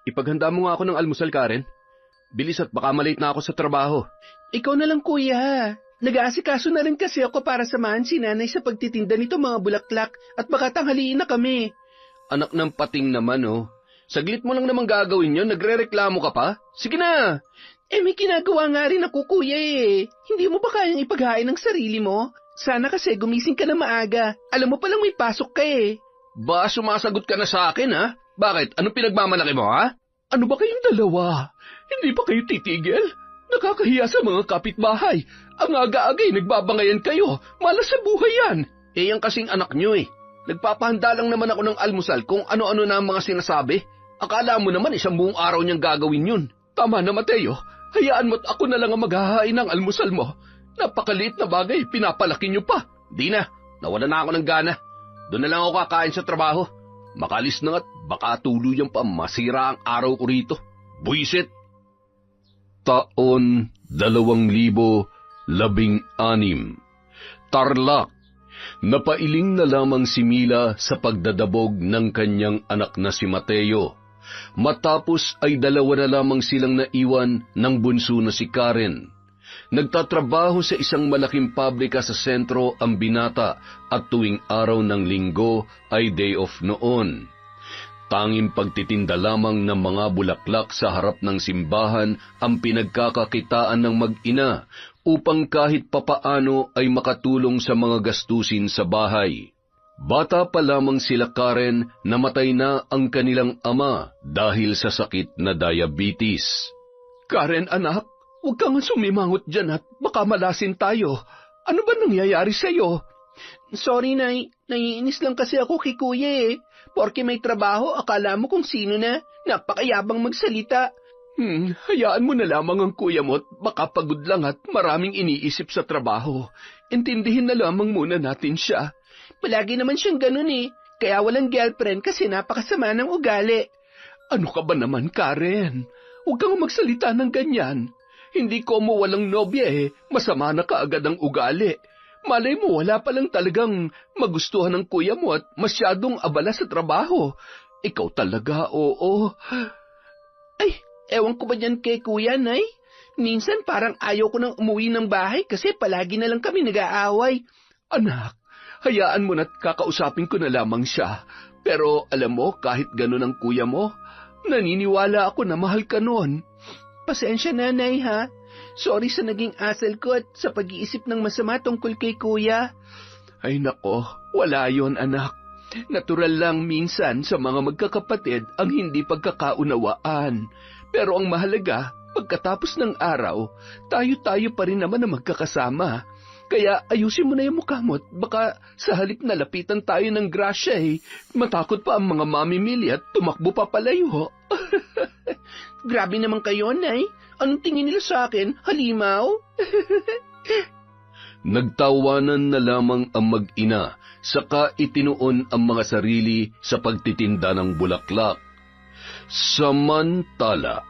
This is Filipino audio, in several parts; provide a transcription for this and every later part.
Ipaghanda mo nga ako ng almusal, Karen. Bilis at baka malate na ako sa trabaho. Ikaw na lang, kuya. Nag-aasikaso na rin kasi ako para samahan si nanay sa pagtitinda nito mga bulaklak at baka tanghaliin na kami. Anak ng pating naman, oh. Saglit mo lang naman gagawin yun, nagre-reklamo ka pa? Sige na! May ginagawa nga rin ako, kuya eh. Hindi mo ba kayang ipaghain ng sarili mo? Sana kasi gumising ka na maaga. Alam mo palang may pasok ka eh. Ba, sumasagot ka na sa akin, ha? Bakit? Anong pinagmamalaki mo, ha? Ano ba kayong dalawa? Hindi ba kayo titigil? Nakakahiya sa mga kapitbahay. Ang aga-agay nagbabangayan kayo. Malas sa buhay yan. Yan kasing anak nyo eh. Nagpapahanda lang naman ako ng almusal kung ano-ano na ang mga sinasabi. Akala mo naman isang buong araw niyang gagawin yun. Tama na, Mateo. Hayaan mo't ako na lang ang maghahain ng almusal mo. Napakaliit na bagay, pinapalaki niyo pa. Di na, nawala na ako ng gana. Doon na lang ako kakain sa trabaho. Makalis na at baka tuluyang pa masira ang araw ko rito. Buisit! Taon 2016. Tarlac. Napailing na lamang si Mila sa pagdadabog ng kanyang anak na si Mateo. Matapos ay 2 na lamang silang naiwan ng bunso na si Karen. Nagtatrabaho sa isang malaking pabrika sa sentro ang binata at tuwing araw ng linggo ay day off noon. Tanging pagtitinda lamang ng mga bulaklak sa harap ng simbahan ang pinagkakakitaan ng mag-ina upang kahit papaano ay makatulong sa mga gastusin sa bahay. Bata pa lamang sila Karen, namatay na ang kanilang ama dahil sa sakit na diabetes. Karen, anak, huwag kang sumimangot dyan at baka malasin tayo. Ano ba nangyayari sa'yo? Sorry, Nay. Naiinis lang kasi ako kay Kuya eh. Porke may trabaho, akala mo kung sino na. Napakayabang magsalita. Hayaan mo na lamang ang kuya mo at baka pagod lang at maraming iniisip sa trabaho. Intindihin na lamang muna natin siya. Palagi naman siyang ganun eh. Kaya walang girlfriend kasi napakasama ng ugali. Ano ka ba naman, Karen? Huwag kang magsalita ng ganyan. Hindi ko mo walang nobya eh. Masama na kaagad ang ugali. Malay mo, wala palang talagang magustuhan ng kuya mo at masyadong abala sa trabaho. Ikaw talaga, oo. Ay, ewan ko ba dyan kay kuya, Nay? Minsan parang ayaw ko nang umuwi ng bahay kasi palagi na lang kami nag-aaway. Anak, hayaan mo na't kakausapin ko na lamang siya. Pero alam mo, kahit ganun ang kuya mo, naniniwala ako na mahal ka noon. Pasensya na, Nay, ha? Sorry sa naging asal ko at sa pag-iisip ng masama tungkol kay kuya. Ay nako, wala yon anak. Natural lang minsan sa mga magkakapatid ang hindi pagkakaunawaan. Pero ang mahalaga, pagkatapos ng araw, tayo-tayo pa rin naman na magkakasama. Kaya ayusin mo na yung mukha mo at baka sa halip na lapitan tayo ng grasya eh, matakot pa ang mga mamimili at tumakbo pa palayo. Grabe naman kayo, Nay. Anong tingin nila sa akin? Halimaw? Nagtawanan na lamang ang mag-ina, saka itinuon ang mga sarili sa pagtitinda ng bulaklak. Samantala,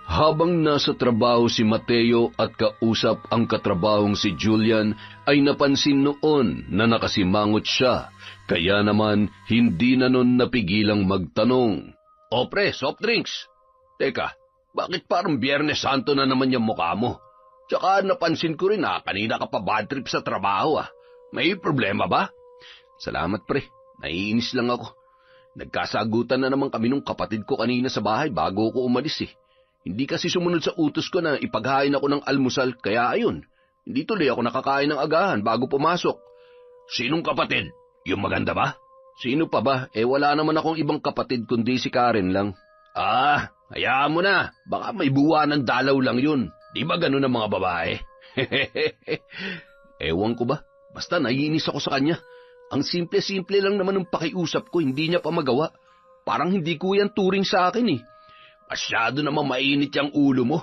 habang nasa trabaho si Mateo at kausap ang katrabahong si Julian, ay napansin noon na nakasimangot siya, kaya naman hindi na nun napigilang magtanong. O pre, soft drinks. Teka, bakit parang Biyernes Santo na naman yung mukha mo? Tsaka napansin ko rin kanina ka pa bad trip sa trabaho May problema ba? Salamat pre, naiinis lang ako. Nagkasagutan na naman kami nung kapatid ko kanina sa bahay bago ko umalis eh. Hindi kasi sumunod sa utos ko na ipaghain ako ng almusal, kaya ayun, hindi tuloy ako nakakain ng agahan bago pumasok. Sinong kapatid? Yung maganda ba? Sino pa ba? Wala naman akong ibang kapatid kundi si Karen lang. Hayaan mo na. Baka may buwa ng dalaw lang yun. Di ba ganun ang mga babae? Ewan ko ba? Basta naiinis ako sa kanya. Ang simple-simple lang naman ng pakiusap ko, hindi niya pa magawa. Parang hindi ko yan turing sa akin eh. Masyado naman mainit yung ulo mo.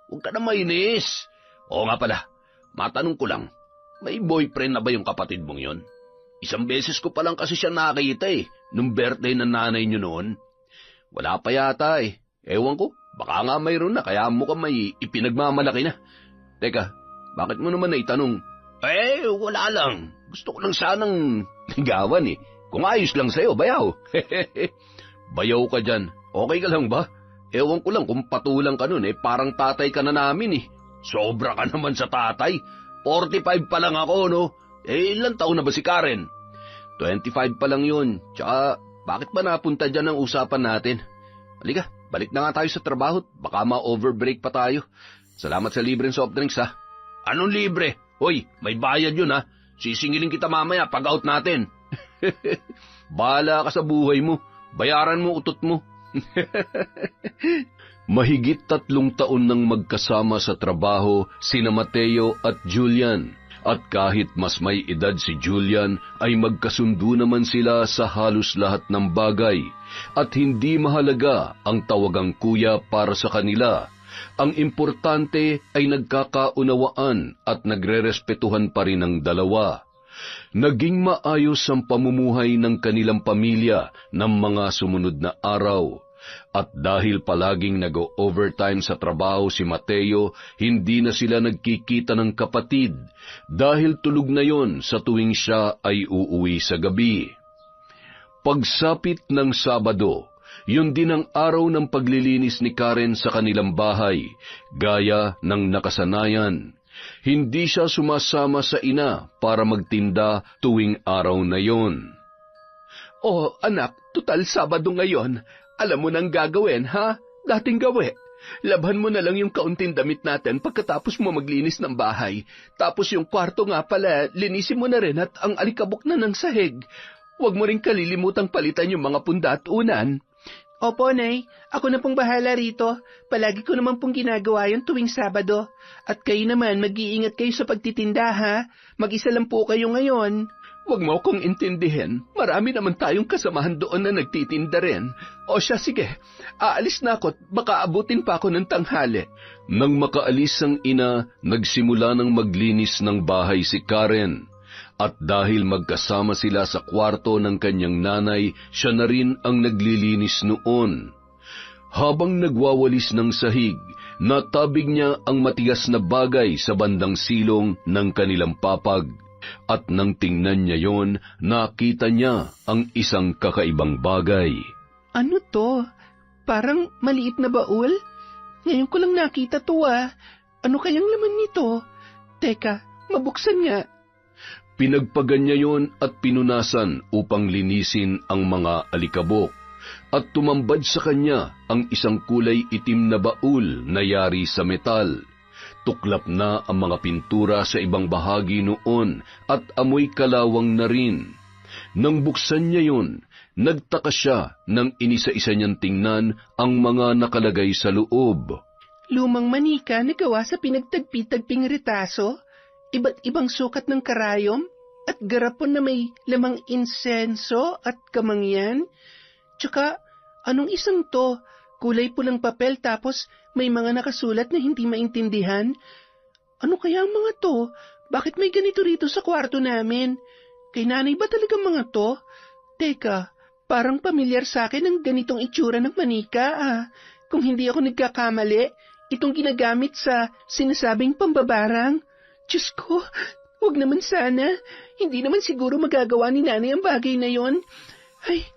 Huwag ka na mainis. Oo nga pala, matanong ko lang, may boyfriend na ba yung kapatid mong yon? Isang beses ko pa lang kasi siya nakita nung birthday ng nanay niyo noon. Wala pa yata Ewan ko, baka nga mayroon na kaya mukhang may ipinagmamalaki na. Teka, bakit mo naman naitanong? Wala lang. Gusto ko lang sanang ligawan Kung ayos lang sa'yo, bayaw. Bayaw ka dyan. Okay ka lang ba? Ewan ko lang kung patulang ka nun parang tatay ka na namin Sobra ka naman sa tatay. 45 pa lang ako, no? Ilang taon na ba si Karen? 25 pa lang yun. Tsaka, bakit ba napunta dyan ang usapan natin? Halika, balik na nga tayo sa trabaho. Baka ma-overbreak pa tayo. Salamat sa libreng soft drinks, ha? Anong libre? Hoy, may bayad yun, ha? Sisingilin kita mamaya pag out natin. Bahala ka sa buhay mo. Bayaran mo utot mo. Mahigit 3 taon nang magkasama sa trabaho sina Mateo at Julian, at kahit mas may edad si Julian ay magkasundo naman sila sa halos lahat ng bagay at hindi mahalaga ang tawagang kuya para sa kanila. Ang importante ay nagkakaunawaan at nagrerespetuhan pa rin ang dalawa. Naging maayos ang pamumuhay ng kanilang pamilya ng mga sumunod na araw. At dahil palaging nag-overtime sa trabaho si Mateo, hindi na sila nagkikita ng kapatid dahil tulog na yon sa tuwing siya ay uuwi sa gabi. Pagsapit ng Sabado, yun din ang araw ng paglilinis ni Karen sa kanilang bahay, gaya ng nakasanayan. Hindi siya sumasama sa ina para magtinda tuwing araw na yon. Oh, anak, tutal Sabado ngayon. Alam mo nang gagawin, ha? Dating gawi. Labhan mo na lang yung kaunting damit natin pagkatapos mo maglinis ng bahay. Tapos yung kwarto nga pala, linisin mo na rin at ang alikabok na ng sahig. Huwag mo rin kalilimutang palitan yung mga punda at unan. Opo, Nay. Ako na pong bahala rito. Palagi ko naman pong ginagawa yun tuwing Sabado. At kayo naman, mag-iingat kayo sa pagtitinda, ha? Mag-isa lang po kayo ngayon. Huwag mo akong intindihin. Marami naman tayong kasamahan doon na nagtitinda rin. O siya, sige. Aalis na ako't baka abutin pa ako ng tanghali. Nang makaalis ang ina, nagsimula ng maglinis ng bahay si Karen. At dahil magkasama sila sa kwarto ng kanyang nanay, siya na rin ang naglilinis noon. Habang nagwawalis ng sahig, natabig niya ang matigas na bagay sa bandang silong ng kanilang papag. At nang tingnan niya yon, nakita niya ang isang kakaibang bagay. Ano to? Parang maliit na baul? Ngayon ko lang nakita to Ano kayang laman nito? Teka, mabuksan nga. Pinagpagan niya yon at pinunasan upang linisin ang mga alikabok. At tumambad sa kanya ang isang kulay itim na baul na yari sa metal. Tuklap na ang mga pintura sa ibang bahagi noon at amoy kalawang na rin. Nang buksan niya yun, nagtaka siya nang inisa-isa niyang tingnan ang mga nakalagay sa loob. Lumang manika na gawa sa pinagtagpi-tagping retaso, iba't ibang sukat ng karayom, at garapon na may lamang insenso at kamangyan. Tsaka, anong isang to? Kulay pulang papel tapos may mga nakasulat na hindi maintindihan. Ano kaya ang mga to? Bakit may ganito rito sa kwarto namin? Kay nanay ba talaga mga to? Teka, parang pamilyar sa akin ang ganitong itsura ng manika Kung hindi ako nagkakamali, itong ginagamit sa sinasabing pambabarang. Diyos ko, wag naman sana. Hindi naman siguro magagawa ni nanay ang bagay na yon. Ay,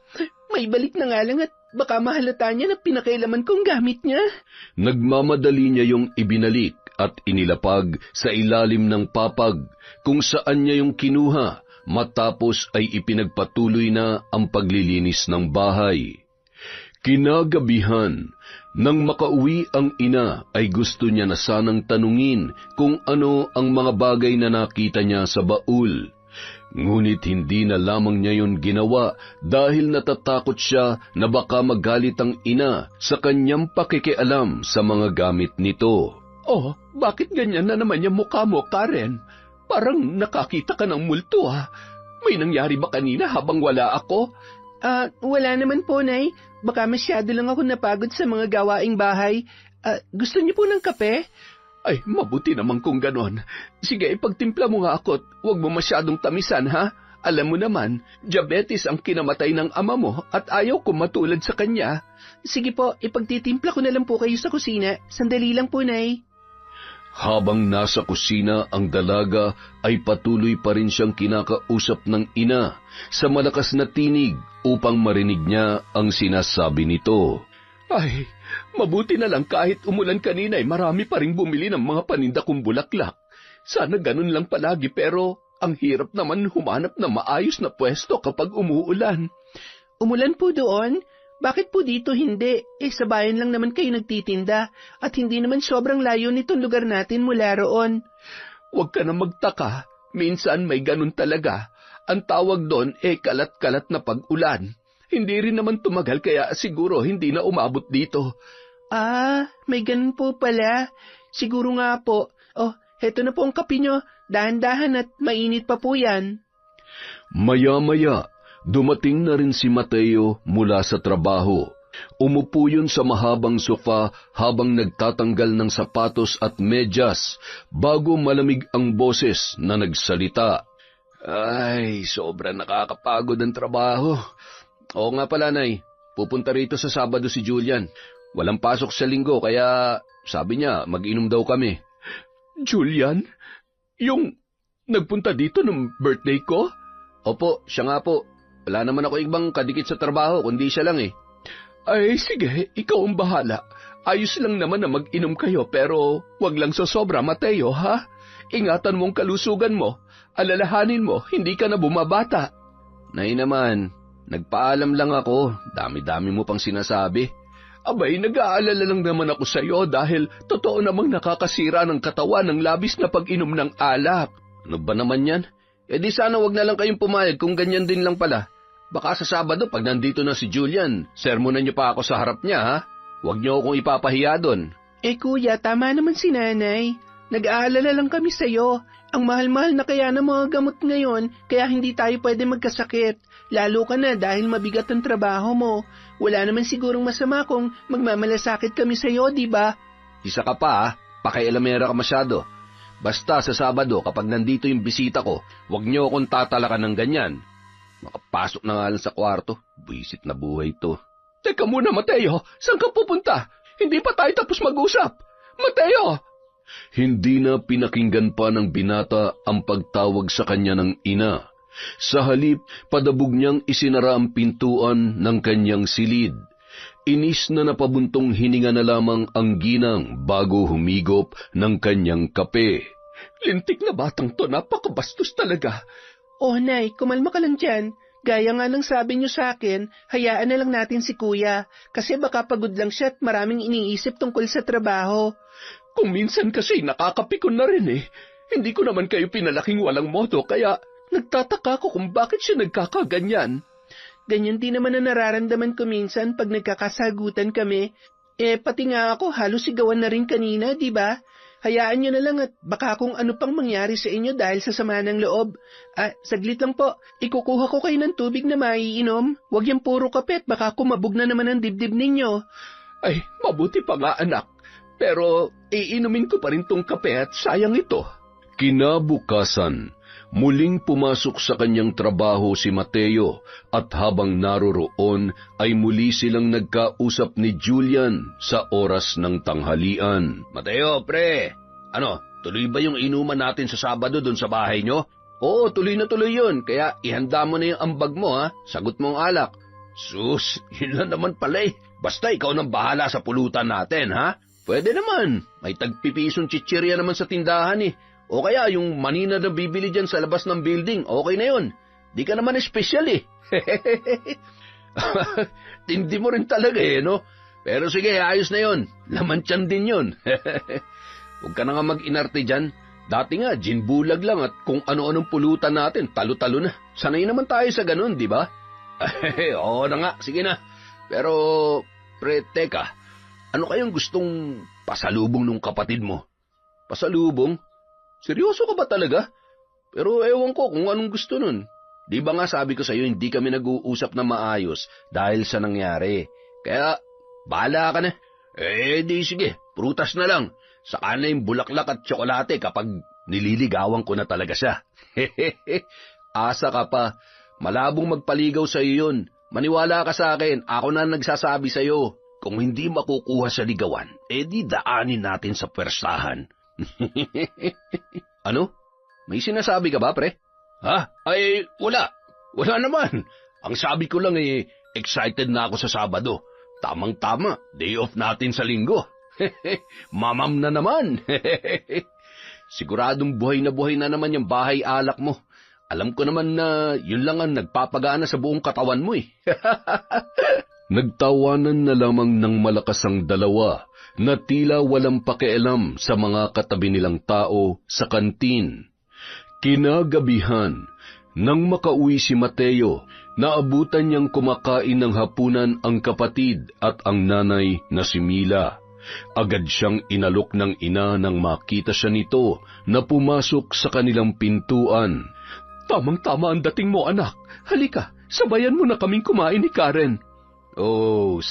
may balik na nga lang at baka mahalata niya na pinakailaman kong gamit niya. Nagmamadali niya yung ibinalik at inilapag sa ilalim ng papag kung saan niya yung kinuha matapos ay ipinagpatuloy na ang paglilinis ng bahay. Kinagabihan, nang makauwi ang ina ay gusto niya na sanang tanungin kung ano ang mga bagay na nakita niya sa baul. Ngunit hindi na lamang niya yun ginawa dahil natatakot siya na baka magalit ang ina sa kanyang pakikialam sa mga gamit nito. Oh, bakit ganyan na naman yung mukha mo, Karen? Parang nakakita ka ng multo May nangyari ba kanina habang wala ako? Wala naman po, Nay. Baka masyado lang ako napagod sa mga gawaing bahay. Gusto niyo po ng kape? Ay, mabuti naman kung ganon. Sige, ipagtimpla mo nga ako at huwag mo masyadong tamisan, ha? Alam mo naman, diabetes ang kinamatay ng ama mo at ayaw ko matulad sa kanya. Sige po, ipagtitimpla ko na lang po kayo sa kusina. Sandali lang po, Nay. Habang nasa kusina ang dalaga ay patuloy pa rin siyang kinakausap ng ina sa malakas na tinig upang marinig niya ang sinasabi nito. Ay, mabuti na lang kahit umulan kanina marami pa ring bumili ng mga paninda kong bulaklak. Sana ganun lang palagi pero ang hirap naman humanap na maayos na pwesto kapag umuulan. Umulan po doon? Bakit po dito hindi? Sa bayan lang naman kayo nagtitinda at hindi naman sobrang layo nitong lugar natin mula roon. Huwag ka na magtaka. Minsan may ganun talaga. Ang tawag doon kalat-kalat na pag-ulan. Hindi rin naman tumagal kaya siguro hindi na umabot dito. May ganun po pala. Siguro nga po. Heto na po ang kape nyo. Dahan-dahan at mainit pa po yan. Maya-maya, dumating na rin si Mateo mula sa trabaho. Umupo yun sa mahabang sofa habang nagtatanggal ng sapatos at medyas bago malamig ang boses na nagsalita. Ay, sobra nakakapagod ang trabaho. Oo nga pala, Nay. Pupunta rito sa Sabado si Julian. Walang pasok sa linggo kaya sabi niya mag-inom daw kami. Julian? Yung nagpunta dito ng birthday ko? Opo, siya nga po. Wala naman ako ibang kadikit sa trabaho kundi siya lang eh. Ay, sige, ikaw ang bahala. Ayos lang naman na mag-inom kayo pero wag lang sa sobra, Mateo, ha? Ingatan mong kalusugan mo. Alalahanin mo, hindi ka na bumabata. Nay naman, nagpaalam lang ako. Dami-dami mo pang sinasabi. Abay, nag-aalala lang naman ako sa iyo dahil totoo namang nakakasira ng katawan ng labis na pag-inom ng alak. Ano ba naman yan? Di sana wag na lang kayong pumayag kung ganyan din lang pala. Baka sa Sabado pag nandito na si Julian, sermonan niyo pa ako sa harap niya ha? Huwag niyo akong ipapahiya doon. Kuya, tama naman si nanay. Nag-aalala lang kami sa iyo. Ang mahal-mahal na kaya ng mga gamot ngayon, kaya hindi tayo pwede magkasakit. Lalo ka na dahil mabigat ang trabaho mo. Wala naman sigurong masama kung magmamalasakit kami sa iyo, di ba? Isa ka pa ha? Pakialamera ka masyado. Basta sa Sabado kapag nandito yung bisita ko, huwag niyo akong tatalakan ng ganyan. Makapasok na nga lang sa kwarto. Buisit na buhay to. Teka muna, Mateo. Saan ka pupunta? Hindi pa tayo tapos mag-usap. Mateo! Hindi na pinakinggan pa ng binata ang pagtawag sa kanya ng ina. Sa halip, padabog niyang isinara ang pintuan ng kanyang silid. Inis na napabuntong hininga na lamang ang ginang bago humigop ng kanyang kape. Lintik na batang to, napakabastos talaga. Nay, kumalma ka lang dyan. Gaya nga ng sabi niyo sa akin, hayaan na lang natin si kuya, kasi baka pagod lang siya at maraming iniisip tungkol sa trabaho. Kung minsan kasi nakakapikon na rin eh. Hindi ko naman kayo pinalaking walang modo, kaya nagtataka ko kung bakit siya nagkakaganyan. Ganyan din naman na nararamdaman ko minsan pag nagkakasagutan kami. Pati nga ako halos sigawan na rin kanina, di ba? Hayaan niyo na lang at baka kung ano pang mangyari sa inyo dahil sa sama ng loob. Saglit lang po. Ikukuha ko kayo ng tubig na maiinom. Huwag yung puro kape at baka kumabog na naman ang dibdib ninyo. Ay, mabuti pa nga anak. Pero iinumin ko pa rin tong kape at sayang ito. Kinabukasan, muling pumasok sa kanyang trabaho si Mateo at habang naroroon ay muli silang nagkausap ni Julian sa oras ng tanghalian. Mateo, pre, tuloy ba yung inuman natin sa Sabado doon sa bahay nyo? Oo, tuloy na tuloy yun, kaya ihanda mo na yung ambag mo ha, sagot mo ang alak. Sus, yun lang naman pala eh. Basta ikaw nang bahala sa pulutan natin, ha? Pwede naman, may tagpipisong chichirya naman sa tindahan eh. O kaya yung manina na bibili dyan sa labas ng building, okay na yun. Di ka naman espesyal eh. Tindi mo rin talaga eh, no? Pero sige, ayos na yun. Laman tiyan din yun. Huwag ka na nga mag-inarte dyan. Dati nga, gin bulag lang at kung ano-anong pulutan natin, talo-talo na. Sanay naman tayo sa ganun, di ba? Oo na nga, sige na. Pero, pre, teka, ano kayong gustong pasalubong nung kapatid mo? Pasalubong? Seryoso ka ba talaga? Pero ewan ko kung anong gusto nun. Di ba nga sabi ko sa'yo hindi kami nag-uusap na maayos dahil sa nangyari. Kaya, bahala ka na. Di sige, prutas na lang. Saka na yung bulaklak at tsokolate kapag nililigawan ko na talaga siya. Asa ka pa. Malabong magpaligaw sa'yo yun. Maniwala ka sa akin, ako na nagsasabi sa'yo. Kung hindi makukuha sa ligawan, di daanin natin sa pwersahan. Ano? May sinasabi ka ba, pre? Ha? Wala. Wala naman. Ang sabi ko lang excited na ako sa Sabado. Tamang-tama, day off natin sa linggo. Mamam na naman. Siguradong buhay na naman yung bahay alak mo. Alam ko naman na yun lang ang nagpapagana sa buong katawan mo eh. Nagtawanan na lamang ng malakas ang dalawa na tila walang pakialam sa mga katabi nilang tao sa kantin. Kinagabihan, nang makauwi si Mateo, naabutan niyang kumakain ng hapunan ang kapatid at ang nanay na si Mila. Agad siyang inalok ng ina nang makita siya nito na pumasok sa kanilang pintuan. Tamang-tama ang dating mo, anak. Halika, sabayan mo na kaming kumain ni Karen. Oh,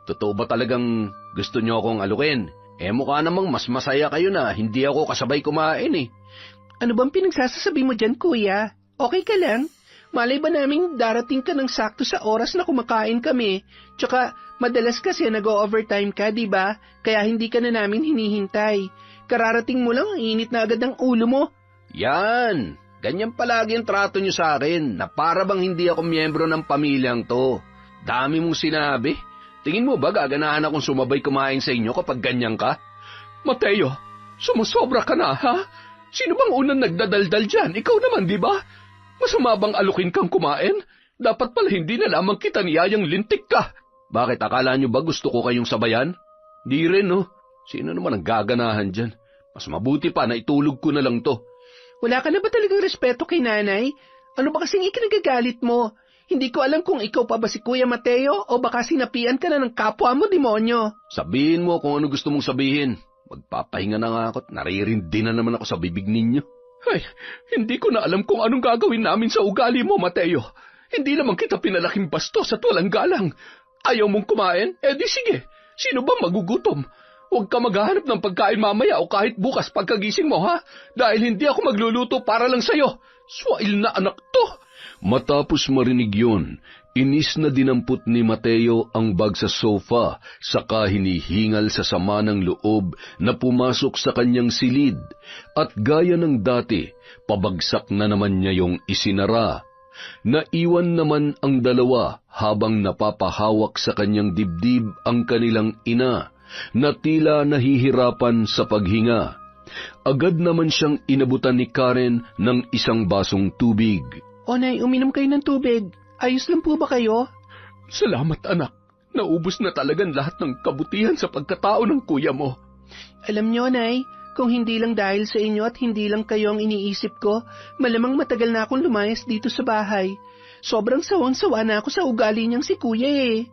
totoo ba talagang gusto niyo akong alukin? Mukha namang mas masaya kayo na hindi ako kasabay kumain eh. Ano bang pinagsasasabi mo dyan, kuya? Okay ka lang? Malay ba naming darating ka ng sakto sa oras na kumakain kami? Tsaka, madalas kasi nag-o-overtime ka, di ba? Kaya hindi ka na namin hinihintay. Kararating mo lang, init na agad ang ulo mo. Yan! Ganyan palagi ang trato niyo sa akin, na para bang hindi ako miyembro ng pamilyang to. Dami mong sinabi. Tingin mo ba gaganahan akong sumabay kumain sa inyo kapag ganyan ka? Mateo, sumusobra ka na, ha? Sino bang unang nagdadaldal dyan? Ikaw naman, di ba? Masama bang alukin kang kumain? Dapat pala hindi na lamang kita niyayang lintik ka. Bakit, akala niyo ba gusto ko kayong sabayan? Di rin, no? Sino naman ang gaganahan dyan? Mas mabuti pa na itulog ko na lang to. Wala ka na ba talagang respeto kay nanay? Ano ba kasing ikinagagalit mo? Hindi ko alam kung ikaw pa ba si Kuya Mateo o baka sinapian ka na ng kapwa mo, demonyo. Sabihin mo kung ano gusto mong sabihin. Magpapahinga na nga ako at naririndi na naman ako sa bibig ninyo. Ay, hindi ko na alam kung anong gagawin namin sa ugali mo, Mateo. Hindi naman kita pinalaking bastos at walang galang. Ayaw mong kumain? Di sige. Sino ba magugutom? Huwag ka maghahanap ng pagkain mamaya o kahit bukas pagkagising mo, ha? Dahil hindi ako magluluto para lang sa'yo. Swail na anak to. Matapos marinig yun, inis na dinampot ni Mateo ang bag sa sofa, saka hinihingal sa sama ng loob na pumasok sa kanyang silid, at gaya ng dati, pabagsak na naman niya yung isinara. Naiwan naman ang dalawa habang napapahawak sa kanyang dibdib ang kanilang ina, na tila nahihirapan sa paghinga. Agad naman siyang inabutan ni Karen ng isang basong tubig. O nay, uminom kayo ng tubig. Ayos lang po ba kayo? Salamat, anak. Naubos na talagang lahat ng kabutihan sa pagkatao ng kuya mo. Alam niyo, nay, kung hindi lang dahil sa inyo at hindi lang kayo ang iniisip ko, malamang matagal na akong lumayas dito sa bahay. Sobrang sawang-sawa na ako sa ugali niyang si kuya eh.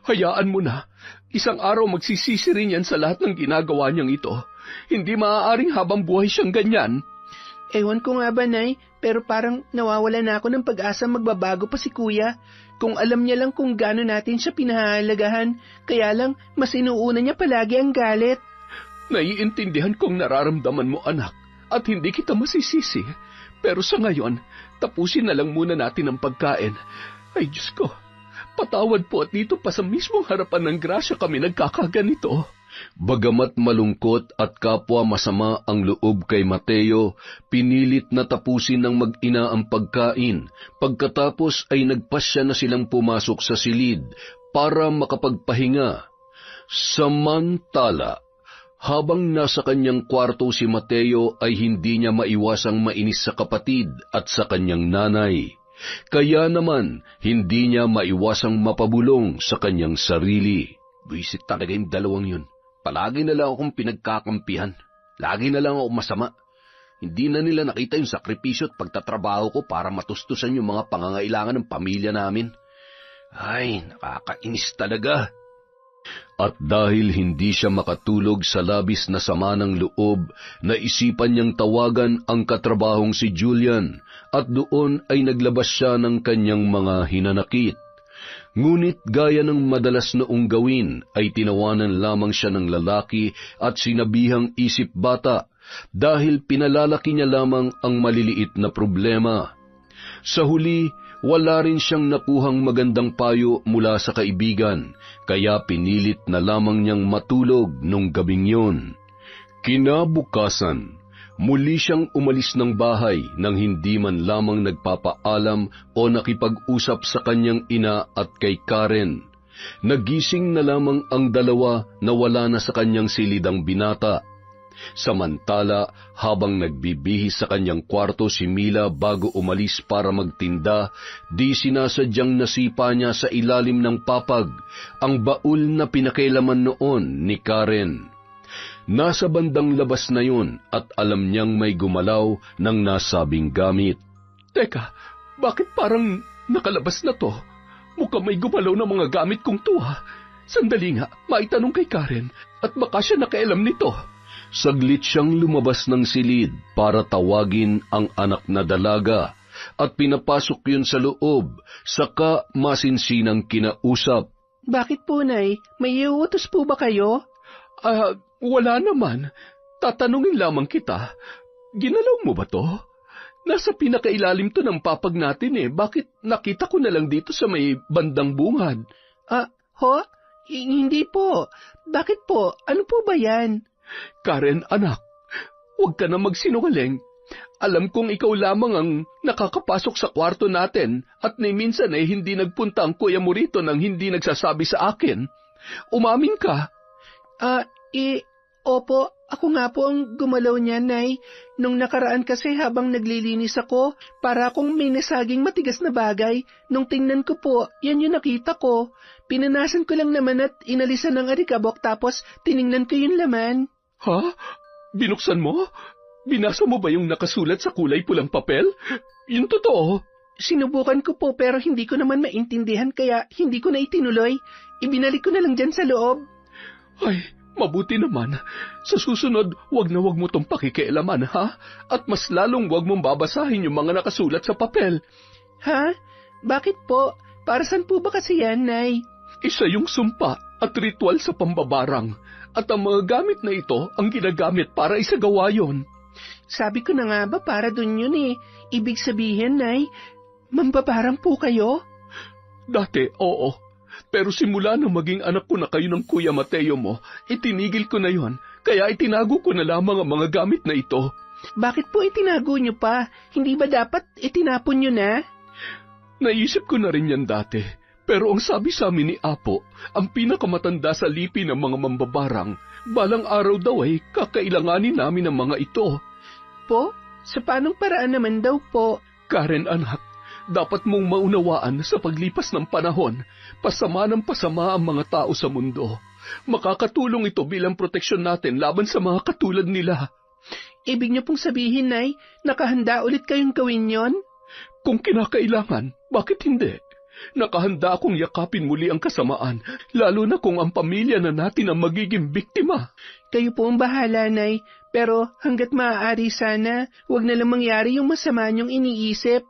Hayaan mo na. Isang araw magsisisi rin yan sa lahat ng ginagawa niyang ito. Hindi maaaring habang buhay siyang ganyan. Ewan ko nga ba, nay, pero parang nawawala na ako ng pag-asa magbabago pa si kuya. Kung alam niya lang kung gaano natin siya pinahalagahan, kaya lang mas inuuna niya palagi ang galit. Naiintindihan kong nararamdaman mo, anak, at hindi kita masisisi. Pero sa ngayon, tapusin na lang muna natin ang pagkain. Ay, Diyos ko, patawad po at dito pa sa mismong harapan ng grasya kami nagkakaganito. Bagamat malungkot at kapwa masama ang loob kay Mateo, pinilit na tapusin ng mag-ina ang pagkain. Pagkatapos ay nagpasya na silang pumasok sa silid para makapagpahinga. Samantala, habang nasa kanyang kwarto si Mateo ay hindi niya maiwasang mainis sa kapatid at sa kanyang nanay. Kaya naman, hindi niya maiwasang mapabulong sa kanyang sarili. Buisit talaga yung dalawang yun. Palagi na lang akong pinagkakampihan. Lagi na lang ako masama. Hindi na nila nakita yung sakripisyo at pagtatrabaho ko para matustusan yung mga pangangailangan ng pamilya namin. Ay, nakakainis talaga. At dahil hindi siya makatulog sa labis na sama ng loob, naisipan niyang tawagan ang katrabahong si Julian at doon ay naglabas siya ng kanyang mga hinanakit. Ngunit gaya ng madalas noong gawin ay tinawanan lamang siya ng lalaki at sinabihang isip bata dahil pinalalaki niya lamang ang maliliit na problema. Sa huli, wala rin siyang nakuhang magandang payo mula sa kaibigan, kaya pinilit na lamang niyang matulog nung gabing yun. Kinabukasan, muli siyang umalis ng bahay nang hindi man lamang nagpapaalam o nakipag-usap sa kanyang ina at kay Karen. Nagising na lamang ang dalawa na wala na sa kanyang silidang binata. Samantala, habang nagbibihis sa kanyang kwarto si Mila bago umalis para magtinda, di sinasadyang nasipa niya sa ilalim ng papag ang baul na pinakailaman noon ni Karen. Nasa bandang labas na yun at alam niyang may gumalaw ng nasabing gamit. Teka, bakit parang nakalabas na to? Mukhang may gumalaw na mga gamit kong tuwa. Sandali nga, maitanong kay Karen at baka siya nakailam nito. Saglit siyang lumabas ng silid para tawagin ang anak na dalaga at pinapasok yun sa loob, saka masinsinang kinausap. Bakit po, Nay? May iuutos po ba kayo? Wala naman. Tatanungin lamang kita. Ginalaw mo ba to? Nasa pinakailalim to ng papag natin eh. Bakit nakita ko na lang dito sa may bandang bungad? Hindi po. Bakit po? Ano po ba yan? Karen, anak, huwag ka na magsinungaling. Alam kong ikaw lamang ang nakakapasok sa kwarto natin at ni minsan ay hindi nagpunta ang kuya mo rito nang hindi nagsasabi sa akin. Umamin ka. Opo, ako nga po ang gumalaw niya, Nay. Nung nakaraan kasi habang naglilinis ako, para akong may nasaging matigas na bagay. Nung tingnan ko po, yan yung nakita ko. Pinanasan ko lang naman at inalisan ng alikabok tapos tiningnan ko yung laman. Ha? Binuksan mo? Binasa mo ba yung nakasulat sa kulay pulang papel? Yung totoo? Sinubukan ko po pero hindi ko naman maintindihan kaya hindi ko na itinuloy. Ibinalik ko na lang dyan sa loob. Ay, mabuti naman. Sa susunod, wag mo tong pakikialaman, ha? At mas lalong wag mong babasahin yung mga nakasulat sa papel. Ha? Bakit po? Para saan po ba kasi yan, Nay? Isa yung sumpa at ritual sa pambabarang. At ang mga gamit na ito ang ginagamit para isagawa yon. Sabi ko na nga ba para dun yun eh. Ibig sabihin, Nay, mambabarang po kayo? Dati, oo. Pero simula nang maging anak ko na kayo ng Kuya Mateo mo, itinigil ko na yon. Kaya itinago ko na lamang ang mga gamit na ito. Bakit po itinago nyo pa? Hindi ba dapat itinapon nyo na? Naisip ko na rin yan dati. Pero ang sabi sa amin ni Apo, ang pinakamatanda sa lipi ng mga mambabarang, balang araw daw ay kakailanganin namin ang mga ito. Po? Sa paanong paraan naman daw po? Karen, anak, dapat mong maunawaan sa paglipas ng panahon, pasama ng pasama ang mga tao sa mundo. Makakatulong ito bilang proteksyon natin laban sa mga katulad nila. Ibig niyo pong sabihin, Nay, nakahanda ulit kayong gawin yon? Kung kinakailangan, bakit hindi? Nakahanda akong yakapin muli ang kasamaan, lalo na kung ang pamilya na natin ang magiging biktima. Kayo po ang bahala, Nay, pero hanggat maaari sana, wag na lang mangyari yung masama niyong iniisip.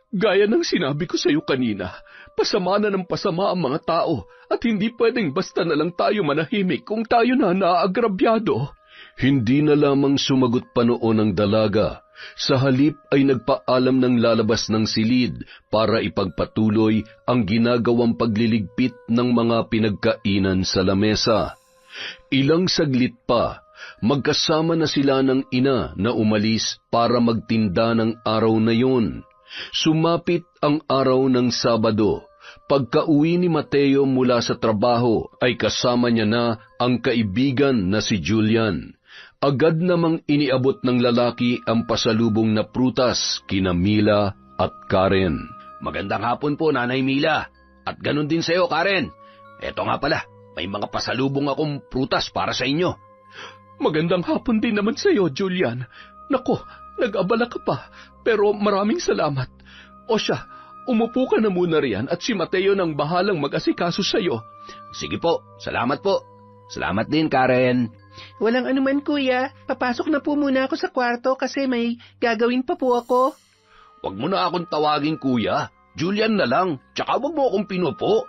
Gaya ng sinabi ko sa iyo kanina, pasama na ng pasama ang mga tao at hindi pwedeng basta na lang tayo manahimik kung tayo na naagrabyado. Hindi na lamang sumagot pa noon ang dalaga. Sa halip ay nagpaalam ng lalabas ng silid para ipagpatuloy ang ginagawang pagliligpit ng mga pinagkainan sa lamesa. Ilang saglit pa, magkasama na sila ng ina na umalis para magtinda ng araw na yun. Sumapit ang araw ng Sabado. Pagka-uwi ni Mateo mula sa trabaho ay kasama niya na ang kaibigan na si Julian. Agad namang iniabot ng lalaki ang pasalubong na prutas kina Mila at Karen. Magandang hapon po, Nanay Mila. At ganun din sa iyo, Karen. Eto nga pala, may mga pasalubong akong prutas para sa inyo. Magandang hapon din naman sa iyo, Julian. Nako, nag-abala ka pa, pero maraming salamat. O siya, umupo ka na muna riyan at si Mateo nang bahalang mag-asikaso sa iyo. Sige po, salamat po. Salamat din, Karen. Walang anuman, Kuya. Papasok na po muna ako sa kwarto kasi may gagawin pa po ako. Huwag mo na akong tawagin, Kuya. Julian na lang. Tsaka huwag mo akong pinupo.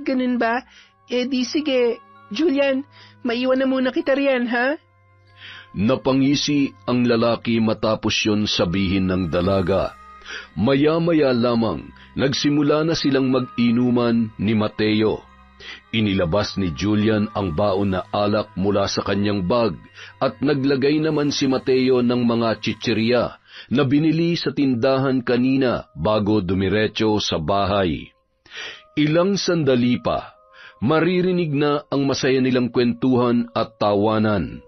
Ganun ba? Di sige. Julian, maiwan na muna kita riyan, ha? Napangisi ang lalaki matapos yon sabihin ng dalaga. Maya-maya lamang, nagsimula na silang mag-inuman ni Mateo. Inilabas ni Julian ang baon na alak mula sa kanyang bag at naglagay naman si Mateo ng mga chichirya na binili sa tindahan kanina bago dumiretso sa bahay. Ilang sandali pa, maririnig na ang masaya nilang kwentuhan at tawanan.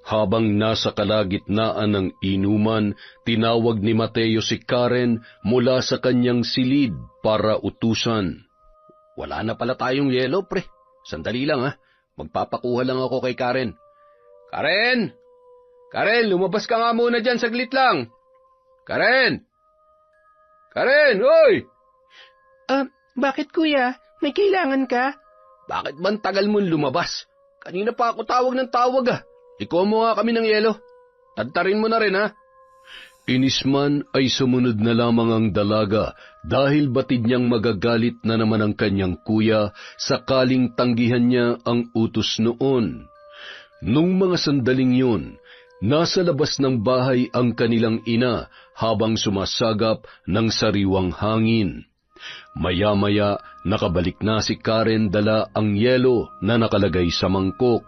Habang nasa kalagitnaan ng inuman, tinawag ni Mateo si Karen mula sa kanyang silid para utusan. Wala na pala tayong yelo, pre. Sandali lang, ha. Magpapakuha lang ako kay Karen. Karen! Karen, lumabas ka nga muna dyan, saglit lang. Karen! Karen, oy! Bakit kuya? May kailangan ka? Bakit man tagal mong lumabas? Kanina pa ako tawag ng tawag, ah. Ikaw mo nga kami ng yelo. Tantarin mo na rin, ha. Inisman ay sumunod na lamang ang dalaga dahil batid niyang magagalit na naman ang kanyang kuya sakaling tanggihan niya ang utos noon. Nung mga sandaling yun, nasa labas ng bahay ang kanilang ina habang sumasagap ng sariwang hangin. Maya-maya, nakabalik na si Karen dala ang yelo na nakalagay sa mangkok.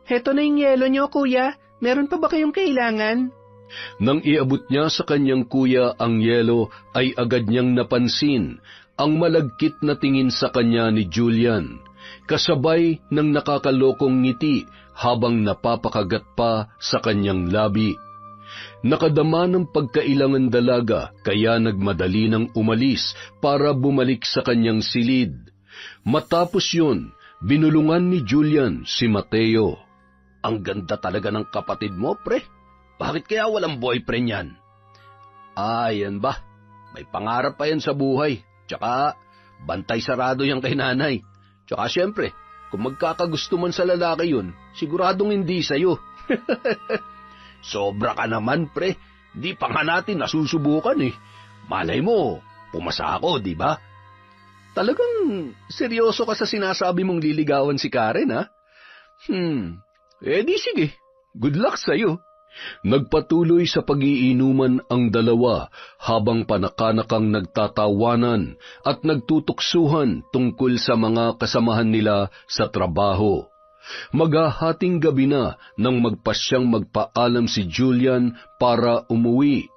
Heto na yung yelo nyo, kuya. Meron pa ba kayong kailangan? Nang iabot niya sa kanyang kuya ang yelo, ay agad niyang napansin ang malagkit na tingin sa kanya ni Julian, kasabay ng nakakalokong ngiti habang napapakagat pa sa kanyang labi. Nakadama ng pagkailangan dalaga kaya nagmadali ng umalis para bumalik sa kanyang silid. Matapos yun, binulungan ni Julian si Mateo. Ang ganda talaga ng kapatid mo, pre. Bakit kaya walang boyfriend yan? Yan ba? May pangarap pa yan sa buhay. Tsaka, bantay sarado yan kay nanay. Tsaka syempre, kung magkakagusto man sa lalaki yun, siguradong hindi sa'yo. Sobra ka naman, pre. Di pa nga natin nasusubukan eh. Malay mo, pumasa ako, di ba? Talagang seryoso ka sa sinasabi mong liligawan si Karen, ha? Di sige. Good luck sa'yo. Nagpatuloy sa pag-iinuman ang dalawa habang panakanakang nagtatawanan at nagtutuksuhan tungkol sa mga kasamahan nila sa trabaho. Maghahating gabi na nang magpasyang magpaalam si Julian para umuwi.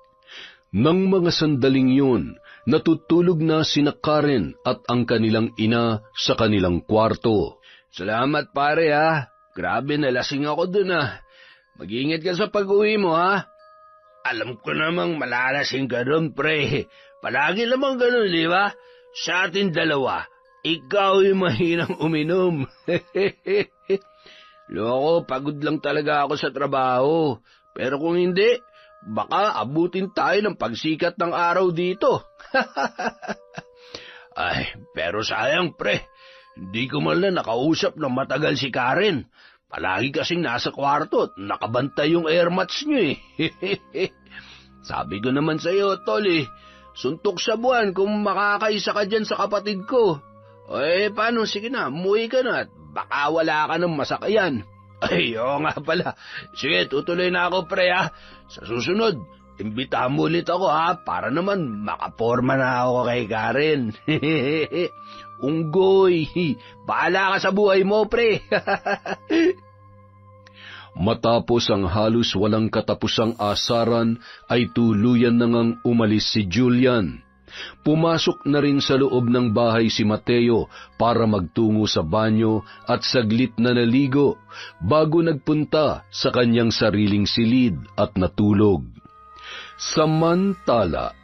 Nang mga sandaling yun, natutulog na sina Karen at ang kanilang ina sa kanilang kwarto. Salamat pare, ha. Grabe, nalasing ako dun, ha. Mag-iingat ka sa pag-uwi mo, ha? Alam ko namang malalasing ka dun, pre. Palagi namang ganun, di ba? Sa atin dalawa, ikaw yung mahinang uminom. Loko, pagod lang talaga ako sa trabaho. Pero kung hindi, baka abutin tayo ng pagsikat ng araw dito. Pero sayang, pre. Hindi ko man lang nakausap ng matagal si Karen. Palagi kasing nasa kwarto at nakabantay yung air mats niyo, eh. Sabi ko naman sa iyo, tol, suntok sa buwan kung makakaisa ka dyan sa kapatid ko. Paano? Sige na, umuwi ka na at baka wala ka ng masakayan. Oo nga pala. Sige, tutuloy na ako, pre, ha. Sa susunod, imbitahan mo ulit ako, ha, para naman makaporma na ako kay Karen. Unggoy, bahala ka sa buhay mo, pre. Matapos ang halos walang katapusang asaran, ay tuluyan na ngang umalis si Julian. Pumasok na rin sa loob ng bahay si Mateo para magtungo sa banyo at saglit na naligo bago nagpunta sa kanyang sariling silid at natulog. Samantala,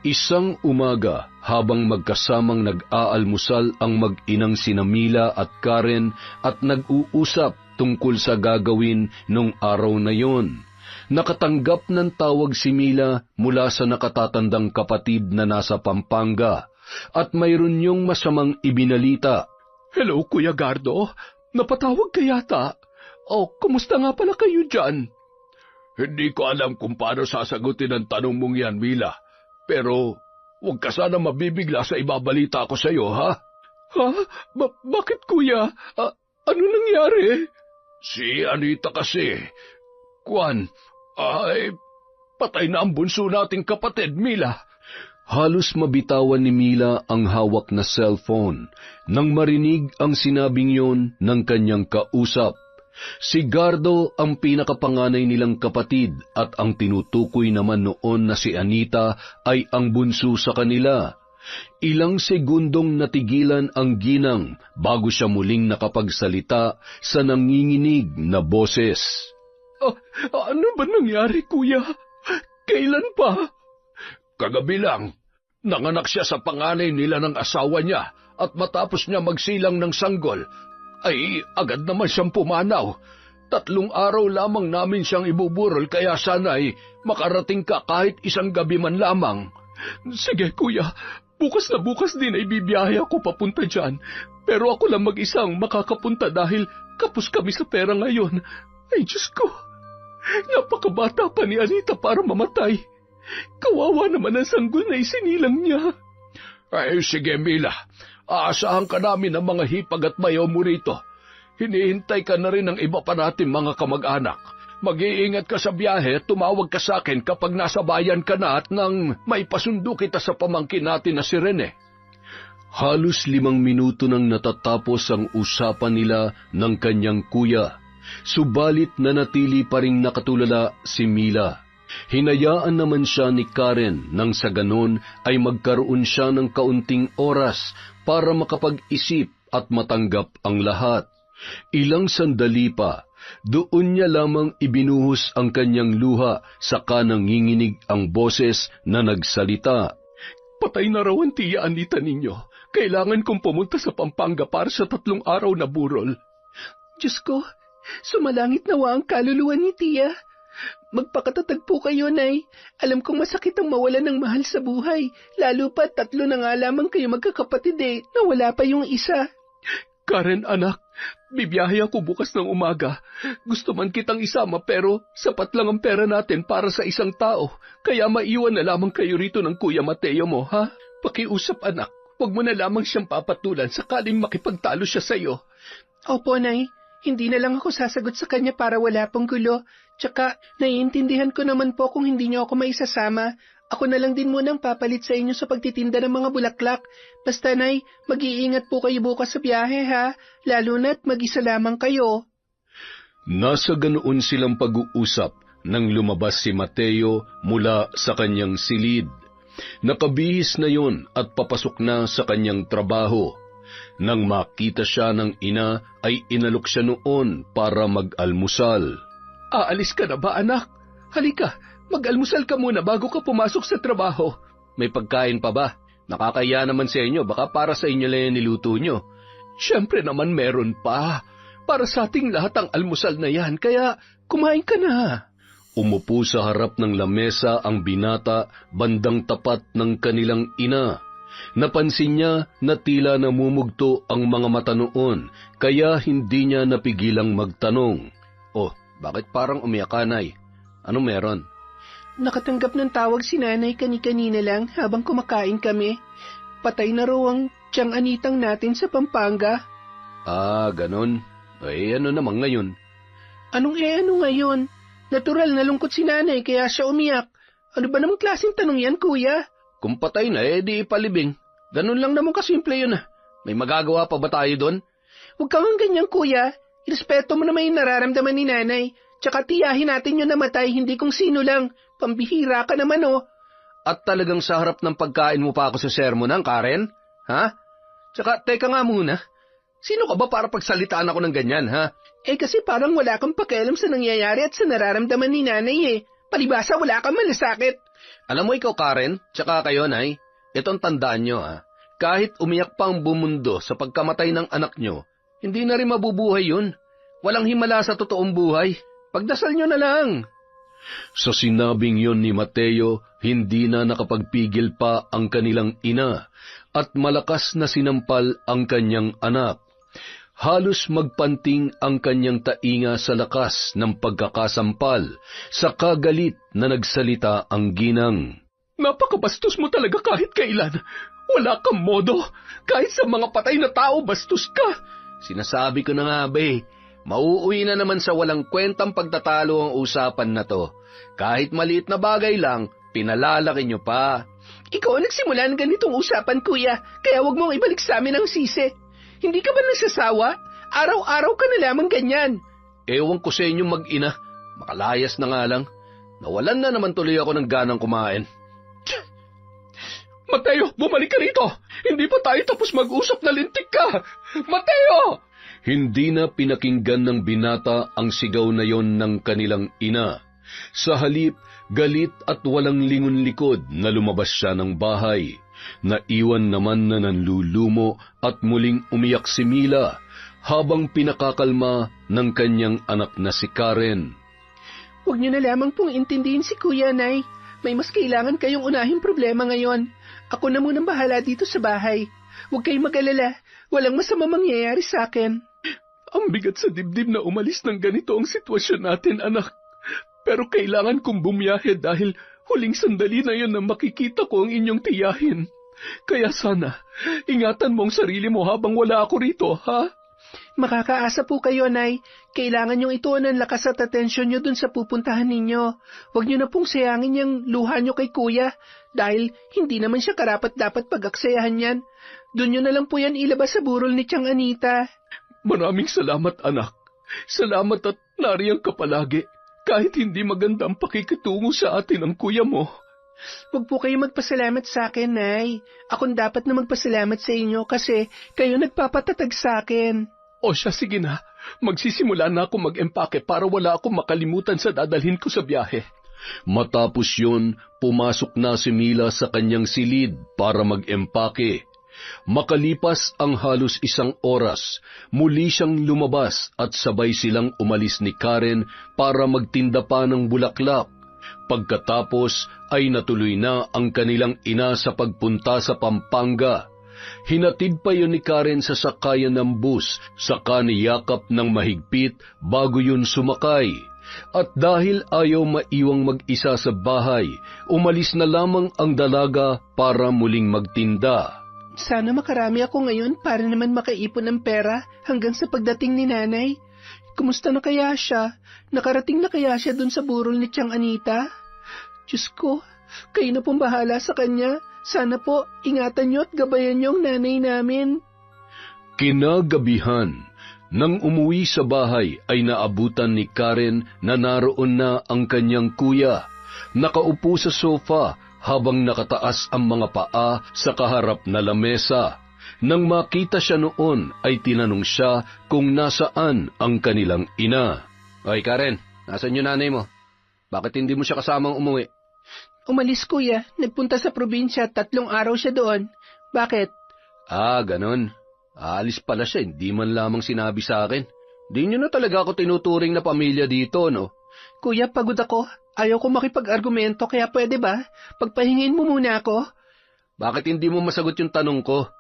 isang umaga habang magkasamang nag-aalmusal ang mag-inang sina Mila at Karen at nag-uusap tungkol sa gagawin nung araw na yon, nakatanggap ng tawag si Mila mula sa nakatatandang kapatid na nasa Pampanga at mayroon niyong masamang ibinalita. Hello, Kuya Gardo. Napatawag ka yata. Kumusta nga pala kayo dyan? Hindi ko alam kung paano sasagutin ang tanong mong yan, Mila. Pero huwag ka sana mabibigla sa ibabalita ko sa iyo, ha? Ha? Bakit, Kuya? Ano nangyari? Si Anita kasi, patay na ang bunso nating kapatid, Mila. Halos mabitawan ni Mila ang hawak na cellphone nang marinig ang sinabing yon ng kanyang kausap. Si Gardo ang pinakapanganay nilang kapatid at ang tinutukoy naman noon na si Anita ay ang bunso sa kanila. Ilang segundong natigilan ang ginang bago siya muling nakapagsalita sa nanginginig na boses. Ano ba nangyari, kuya? Kailan pa? Kagabi lang, nanganak siya sa panganay nila ng asawa niya at matapos niya magsilang ng sanggol, ay agad naman siyang pumanaw. 3 araw lamang namin siyang ibuburol kaya sana'y makarating ka kahit isang gabi man lamang. Sige, kuya. Bukas na bukas din ay bibiyahe ako papunta dyan. Pero ako lang mag-isang makakapunta dahil kapos kami sa pera ngayon. Ay, Diyos ko. Napakabata pa ni Anita para mamatay. Kawawa naman ang sanggol na isinilang niya. Ay, sige Mila. Aasahan ka namin ng mga hipag at bayaw mo rito. Hinihintay ka na rin ng iba pa natin mga kamag-anak. Mag-iingat ka sa biyahe at tumawag ka sa akin kapag nasa bayan ka na at nang may pasundo kita sa pamangkin natin na si Rene. Halos 5 minuto nang natatapos ang usapan nila ng kanyang kuya. Subalit nanatili pa ring nakatulala si Mila. Hinayaan naman siya ni Karen nang sa ganon ay magkaroon siya ng kaunting oras para makapag-isip at matanggap ang lahat. Ilang sandali pa, doon niya lamang ibinuhos ang kanyang luha saka nanginginig ang boses na nagsalita. Patay na raw ang tiya Anita ninyo. Kailangan kong pumunta sa Pampanga para sa 3 araw na burol. Diyos ko, sumalangit nawa ang kaluluwa ni tiya. Magpakatatag po kayo, Nay. Alam kong masakit ang mawalan ng mahal sa buhay. Lalo pa 3 na nga lamang kayo magkakapatid na wala pa yung isa. Karen, anak, bibiyahe ako bukas ng umaga. Gusto man kitang isama pero sapat lang ang pera natin para sa isang tao. Kaya maiwan na lamang kayo rito ng Kuya Mateo mo, ha? Pakiusap, anak. Huwag mo na lamang siyang papatulan sakaling makipagtalo siya sa'yo. Opo, Nay. Hindi na lang ako sasagot sa kanya para wala pong gulo. Tsaka, naiintindihan ko naman po kung hindi niyo ako maisasama. Ako na lang din munang papalit sa inyo sa pagtitinda ng mga bulaklak. Basta, Nay, mag-iingat po kayo bukas sa biyahe, ha? Lalo na't mag-isa lamang kayo. Nasa ganoon silang pag-uusap nang lumabas si Mateo mula sa kanyang silid. Nakabihis na yon at papasok na sa kanyang trabaho. Nang makita siya ng ina ay inalok siya noon para mag-almusal. Aalis ka na ba, anak? Halika, mag-almusal ka muna bago ka pumasok sa trabaho. May pagkain pa ba? Nakakaya naman sa inyo, baka para sa inyo lang niluto nyo. Siyempre naman meron pa. Para sa ating lahat ang almusal na yan, kaya kumain ka na. Umupo sa harap ng lamesa ang binata bandang tapat ng kanilang ina. Napansin niya na tila namumugto ang mga mata noon, kaya hindi niya napigilang magtanong. Oh, bakit parang umiyak ka, Nay? Ano meron? Nakatanggap ng tawag si Nanay kani-kanina lang habang kumakain kami. Patay na raw ang tiyang Anitang natin sa Pampanga. Ah, ganon. Eh, ano naman ngayon? Anong ano ngayon? Natural na lungkot si Nanay kaya siya umiyak. Ano ba namang klaseng tanong yan, kuya? Kung patay na, di ipalibing. Ganun lang naman kasimple yun. May magagawa pa ba tayo doon? Huwag kang ganyan, kuya. Irespeto mo naman yung nararamdaman ni Nanay. Tsaka tiyahin natin yung namatay, hindi kung sino lang. Pambihira ka naman, oh. At talagang sa harap ng pagkain mo pa ako sa sermonan, Karen? Ha? Tsaka, teka nga muna. Sino ka ba para pagsalitaan ako ng ganyan, ha? Kasi parang wala kang pakialam sa nangyayari at sa nararamdaman ni Nanay, Palibasa wala kang malasakit. Alam mo ikaw, Karen, tsaka kayo, Nay, itong tandaan nyo, ha? Kahit umiyak pa ang bumundo sa pagkamatay ng anak nyo, hindi na rin mabubuhay yun. Walang himala sa totoong buhay. Pagdasal nyo na lang. Sa sinabing yon ni Mateo, hindi na nakapagpigil pa ang kanilang ina at malakas na sinampal ang kanyang anak. Halos magpanting ang kanyang tainga sa lakas ng pagkakasampal sa kagalit na nagsalita ang ginang. Napakabastos mo talaga kahit kailan. Wala kang modo. Kahit sa mga patay na tao, bastos ka. Sinasabi ko na nga, be. Mauuwi na naman sa walang kwentang pagtatalo ang usapan na to. Kahit maliit na bagay lang, pinalalaki nyo pa. Ikaw ang nagsimula ng ganitong usapan, kuya. Kaya wag mong ibalik sa amin ang sisi. Hindi ka ba nagsasawa? Araw-araw ka na lamang ganyan. Ewan ko sa inyong mag-ina. Makalayas na nga lang. Nawalan na naman tuloy ako ng ganang kumain. Mateo, bumalik ka rito! Hindi pa tayo tapos mag-usap na lintik ka! Mateo! Hindi na pinakinggan ng binata ang sigaw na yon ng kanilang ina. Sa halip, galit at walang lingon-likod na lumabas siya ng bahay. Naiwan naman na nanlulumo at muling umiyak si Mila habang pinakakalma ng kanyang anak na si Karen. Huwag niyo na lamang pong intindihin si Kuya, Nay. May mas kailangan kayong unahing problema ngayon. Ako na munang bahala dito sa bahay. Huwag kayong mag-alala. Walang masama mangyayari sa akin. Ang bigat sa dibdib na umalis ng ganito ang sitwasyon natin, anak. Pero kailangan kong bumiyahe dahil huling sandali na yun na makikita ko ang inyong tiyahin. Kaya sana, ingatan mo ang sarili mo habang wala ako rito, ha? Makakaasa po kayo, Nay. Kailangan niyong ituon ang lakas at atensyon niyo dun sa pupuntahan ninyo. Huwag niyo na pong sayangin yung luha niyo kay Kuya dahil hindi naman siya karapat-dapat pag-aksayahan yan. Dun niyo na lang po yan ilabas sa burol ni Tiyang Anita. Maraming salamat, anak. Salamat at nariyan ka palagi. Kahit hindi maganda ang pakikitungo sa atin ang kuya mo. Huwag po kayo magpasalamat sa akin, Nay. Akong dapat na magpasalamat sa inyo kasi kayo nagpapatatag sa akin. O siya, sige na. Magsisimula na ako mag-empake para wala akong makalimutan sa dadalhin ko sa biyahe. Matapos yun, pumasok na si Mila sa kanyang silid para mag-empake. Makalipas ang halos 1 oras, muli siyang lumabas at sabay silang umalis ni Karen para magtinda pa ng bulaklak. Pagkatapos ay natuloy na ang kanilang ina sa pagpunta sa Pampanga. Hinatid pa yun ni Karen sa sakayan ng bus, saka niyakap ng mahigpit bago yun sumakay. At dahil ayaw maiwang mag-isa sa bahay, umalis na lamang ang dalaga para muling magtinda. Sana makarami ako ngayon para naman makaipon ng pera hanggang sa pagdating ni Nanay. Kumusta na kaya siya? Nakarating na kaya siya dun sa burol ni Tiyang Anita? Diyos ko, kayo na pong bahala sa kanya. Sana po, ingatan niyo at gabayan niyo ang nanay namin. Kinagabihan, nang umuwi sa bahay ay naabutan ni Karen na naroon na ang kanyang kuya. Nakaupo sa sofa habang nakataas ang mga paa sa kaharap na lamesa. Nang makita siya noon ay tinanong siya kung nasaan ang kanilang ina. Ay Karen, nasaan yung nanay mo? Bakit hindi mo siya kasamang umuwi? Umalis, kuya. Nagpunta sa probinsya, 3 araw siya doon. Bakit? Ganon. Aalis pala siya, hindi man lamang sinabi sa akin. Di nyo na talaga ako tinuturing na pamilya dito, no? Kuya, pagod ako. Ayaw ko makipag-argumento, kaya pwede ba? Pagpahingin mo muna ako. Bakit hindi mo masagot yung tanong ko?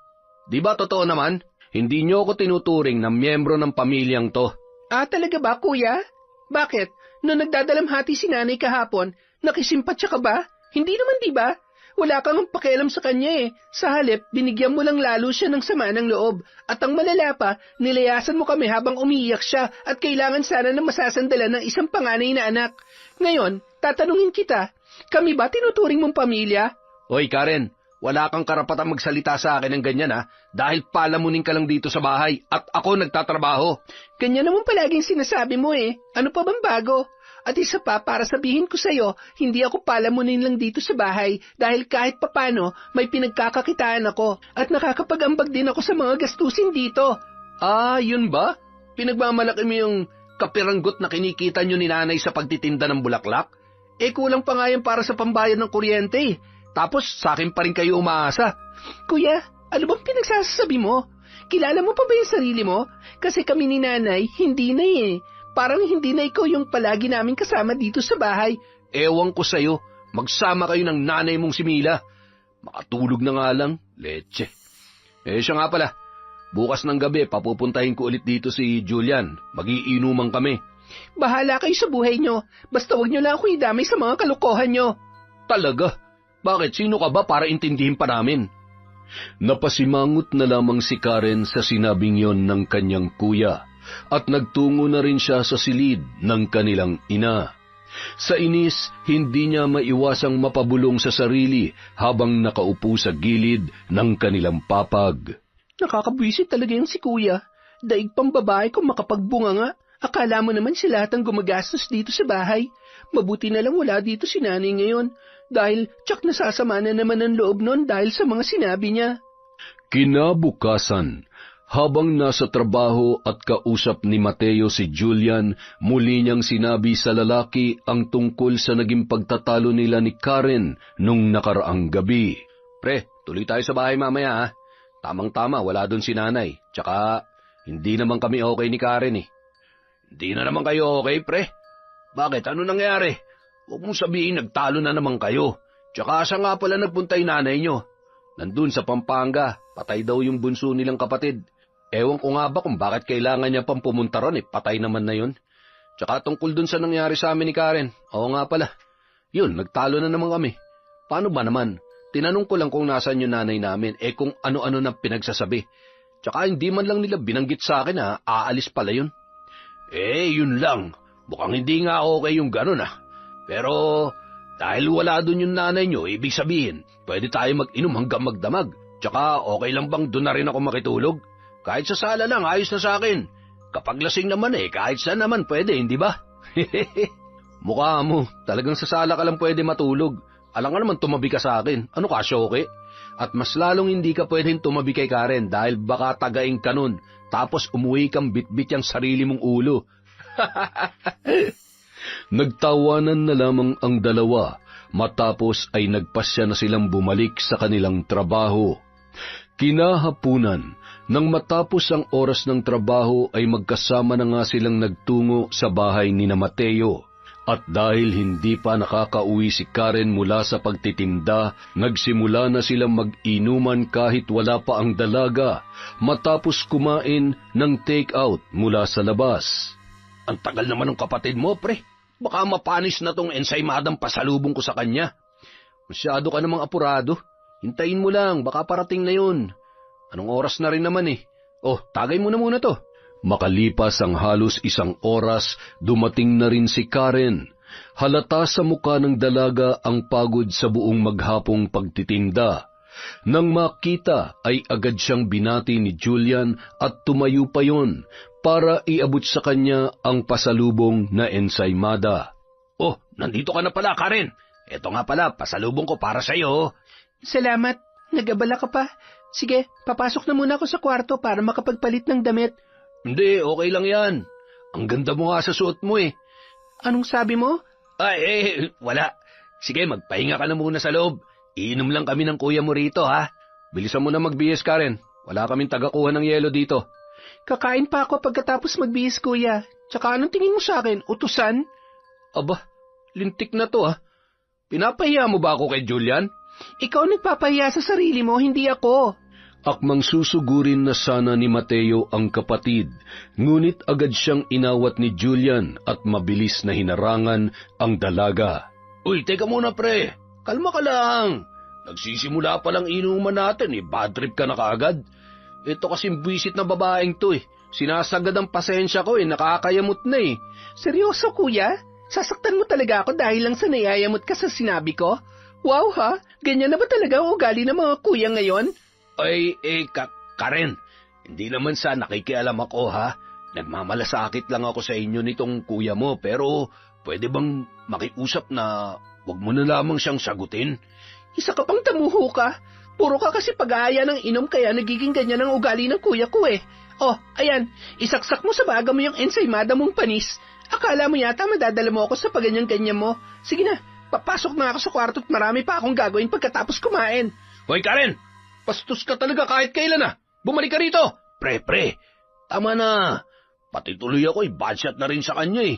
Di ba totoo naman? Hindi nyo ako tinuturing na miyembro ng pamilyang to. Talaga ba, kuya? Bakit? Noong nagdadalamhati si nanay kahapon, nakisimpatya ka ba? Hindi naman, di ba? Wala kang pakialam sa kanya eh. Sa halip, binigyan mo lang lalo siya ng sama ng loob. At ang malala pa, nilayasan mo kami habang umiiyak siya at kailangan sana na masasandalan ng isang panganay na anak. Ngayon, tatanungin kita, kami ba tinuturing mong pamilya? Hoy Karen, wala kang karapatang magsalita sa akin ng ganyan dahil palamunin ka lang dito sa bahay at ako nagtatrabaho. Ganyan naman palaging sinasabi mo eh. Ano pa bang bago? At isa pa, para sabihin ko sa'yo, hindi ako palamunin lang dito sa bahay dahil kahit papano may pinagkakakitaan ako at nakakapag-ambag din ako sa mga gastusin dito. Yun ba? Pinagmamalaki mo yung kapiranggot na kinikita nyo ni nanay sa pagtitinda ng bulaklak? Kulang pa nga yan para sa pambayad ng kuryente. Tapos sa akin pa rin kayo umaasa. Kuya, ano bang pinagsasabi mo? Kilala mo pa ba yung sarili mo? Kasi kami ni nanay, hindi na eh. Parang hindi na ikaw yung palagi namin kasama dito sa bahay. Ewan ko sa'yo, magsama kayo ng nanay mong si Mila. Makatulog na nga lang, leche. Siya nga pala, bukas ng gabi papupuntahin ko ulit dito si Julian. Magiinuman kami. Bahala kayo sa buhay nyo, basta wag nyo lang ako idamay sa mga kalokohan nyo. Talaga? Bakit? Sino ka ba para intindihin pa namin? Napasimangot na lamang si Karen sa sinabing yon ng kanyang kuya. At nagtungo na rin siya sa silid ng kanilang ina. Sa inis, hindi niya maiwasang mapabulong sa sarili habang nakaupo sa gilid ng kanilang papag. Nakakabwisit talaga yung si kuya. Daig pang babae kung makapagbunga nga. Akala mo naman si lahat ang gumagastos dito sa bahay. Mabuti na lang wala dito si nanay ngayon dahil tsak nasasama na naman ang loob nun dahil sa mga sinabi niya. Kinabukasan, habang nasa trabaho at kausap ni Mateo si Julian, muli niyang sinabi sa lalaki ang tungkol sa naging pagtatalo nila ni Karen nung nakaraang gabi. Pre, tuloy tayo sa bahay mamaya ha. Tamang-tama, wala doon si nanay. Tsaka, hindi naman kami okay ni Karen eh. Hindi na naman kayo okay, pre? Bakit? Ano nangyari? Huwag mong sabihin nagtalo na naman kayo. Tsaka asa nga pala nagpunta yung nanay nyo? Nandun sa Pampanga, patay daw yung bunso nilang kapatid. Ewan ko nga ba kung bakit kailangan niya pang pumunta ron eh, patay naman na yun. Tsaka tungkol dun sa nangyari sa amin ni Karen, oo nga pala. Yun, nagtalo na naman kami. Paano ba naman? Tinanong ko lang kung nasan yung nanay namin, kung ano-ano na pinagsasabi. Tsaka hindi man lang nila binanggit sa akin ha, aalis pala yun. Yun lang. Mukhang hindi nga okay yung ganun Pero, dahil wala dun yung nanay nyo, ibig sabihin, pwede tayo mag-inom hanggang magdamag. Tsaka okay lang bang dun na rin ako makitulog? Kahit sa sala lang, ayos na sa akin. Kapag lasing naman kahit saan naman pwede, hindi ba? Mukha mo, talagang sa sala ka lang pwede matulog. Alam nga naman tumabi ka sa akin. Ano ka, Shoke? At mas lalong hindi ka pwedeng tumabi kay Karen dahil baka tagaing ka nun, tapos umuwi kang bitbit yung sarili mong ulo. Nagtawanan na lamang ang dalawa, matapos ay nagpasya na silang bumalik sa kanilang trabaho. Kinahapunan, nang matapos ang oras ng trabaho ay magkasama na nga silang nagtungo sa bahay ni Mateo. At dahil hindi pa nakakauwi si Karen mula sa pagtitinda, nagsimula na silang mag-inuman kahit wala pa ang dalaga, matapos kumain ng take-out mula sa labas. Ang tagal naman ng kapatid mo, pre. Baka mapanis na tong ensaymadang pasalubong ko sa kanya. Masyado ka namang apurado. Hintayin mo lang, baka parating na yun. Anong oras na rin naman tagay mo na muna to. Makalipas ang halos 1 oras, dumating na rin si Karen. Halata sa mukha ng dalaga ang pagod sa buong maghapong pagtitinda. Nang makita ay agad siyang binati ni Julian at tumayo pa yon para iabot sa kanya ang pasalubong na ensaymada. Oh, nandito ka na pala, Karen. Eto nga pala, pasalubong ko para sa iyo. Salamat, nag-abala ka pa. Sige, papasok na muna ako sa kwarto para makapagpalit ng damit. Hindi, okay lang yan. Ang ganda mo nga sa suot mo Anong sabi mo? Wala. Sige, magpahinga ka na muna sa loob. Iinom lang kami ng kuya mo rito, ha? Bilisan mo na magbihis, Karen. Wala kaming tagakuha ng yelo dito. Kakain pa ako pagkatapos magbihis, kuya. Tsaka anong tingin mo sa akin? Utusan? Aba, lintik na to, ha? Pinapahiya mo ba ako kay Julian? Ikaw nagpapahiya sa sarili mo, hindi ako. Akmang susugurin na sana ni Mateo ang kapatid, ngunit agad siyang inawat ni Julian at mabilis na hinarangan ang dalaga. Uy, teka muna, pre. Kalma ka lang. Nagsisimula pa lang inuman natin, bad trip ka na kaagad. Ito kasing buwisit na babaeng to, Sinasagad ang pasensya ko, nakakayamot na Seryoso, kuya? Sasaktan mo talaga ako dahil lang sa nayayamot ka sa sinabi ko? Wow, ha? Ganyan na ba talaga ang ugali ng mga kuya ngayon? Karen, hindi naman sa nakikialam ako, ha? Nagmamalasakit lang ako sa inyo nitong kuya mo, pero pwede bang makiusap na wag mo na lamang siyang sagutin? Isa ka pang tamuho ka. Puro ka kasi pag-aaya ng inom kaya nagiging ganyan ang ugali ng kuya ko Oh, ayan, isaksak mo sa baga mo yung ensaymada mong panis. Akala mo yata madadala mo ako sa paganyan-ganyan mo. Sige na, papasok na ako sa kwarto at marami pa akong gagawin pagkatapos kumain. Hoy, Karen! Pastos ka talaga kahit kailan Bumalik ka rito! Pre, tama na. Pati tuloy ako budget na rin sa kanya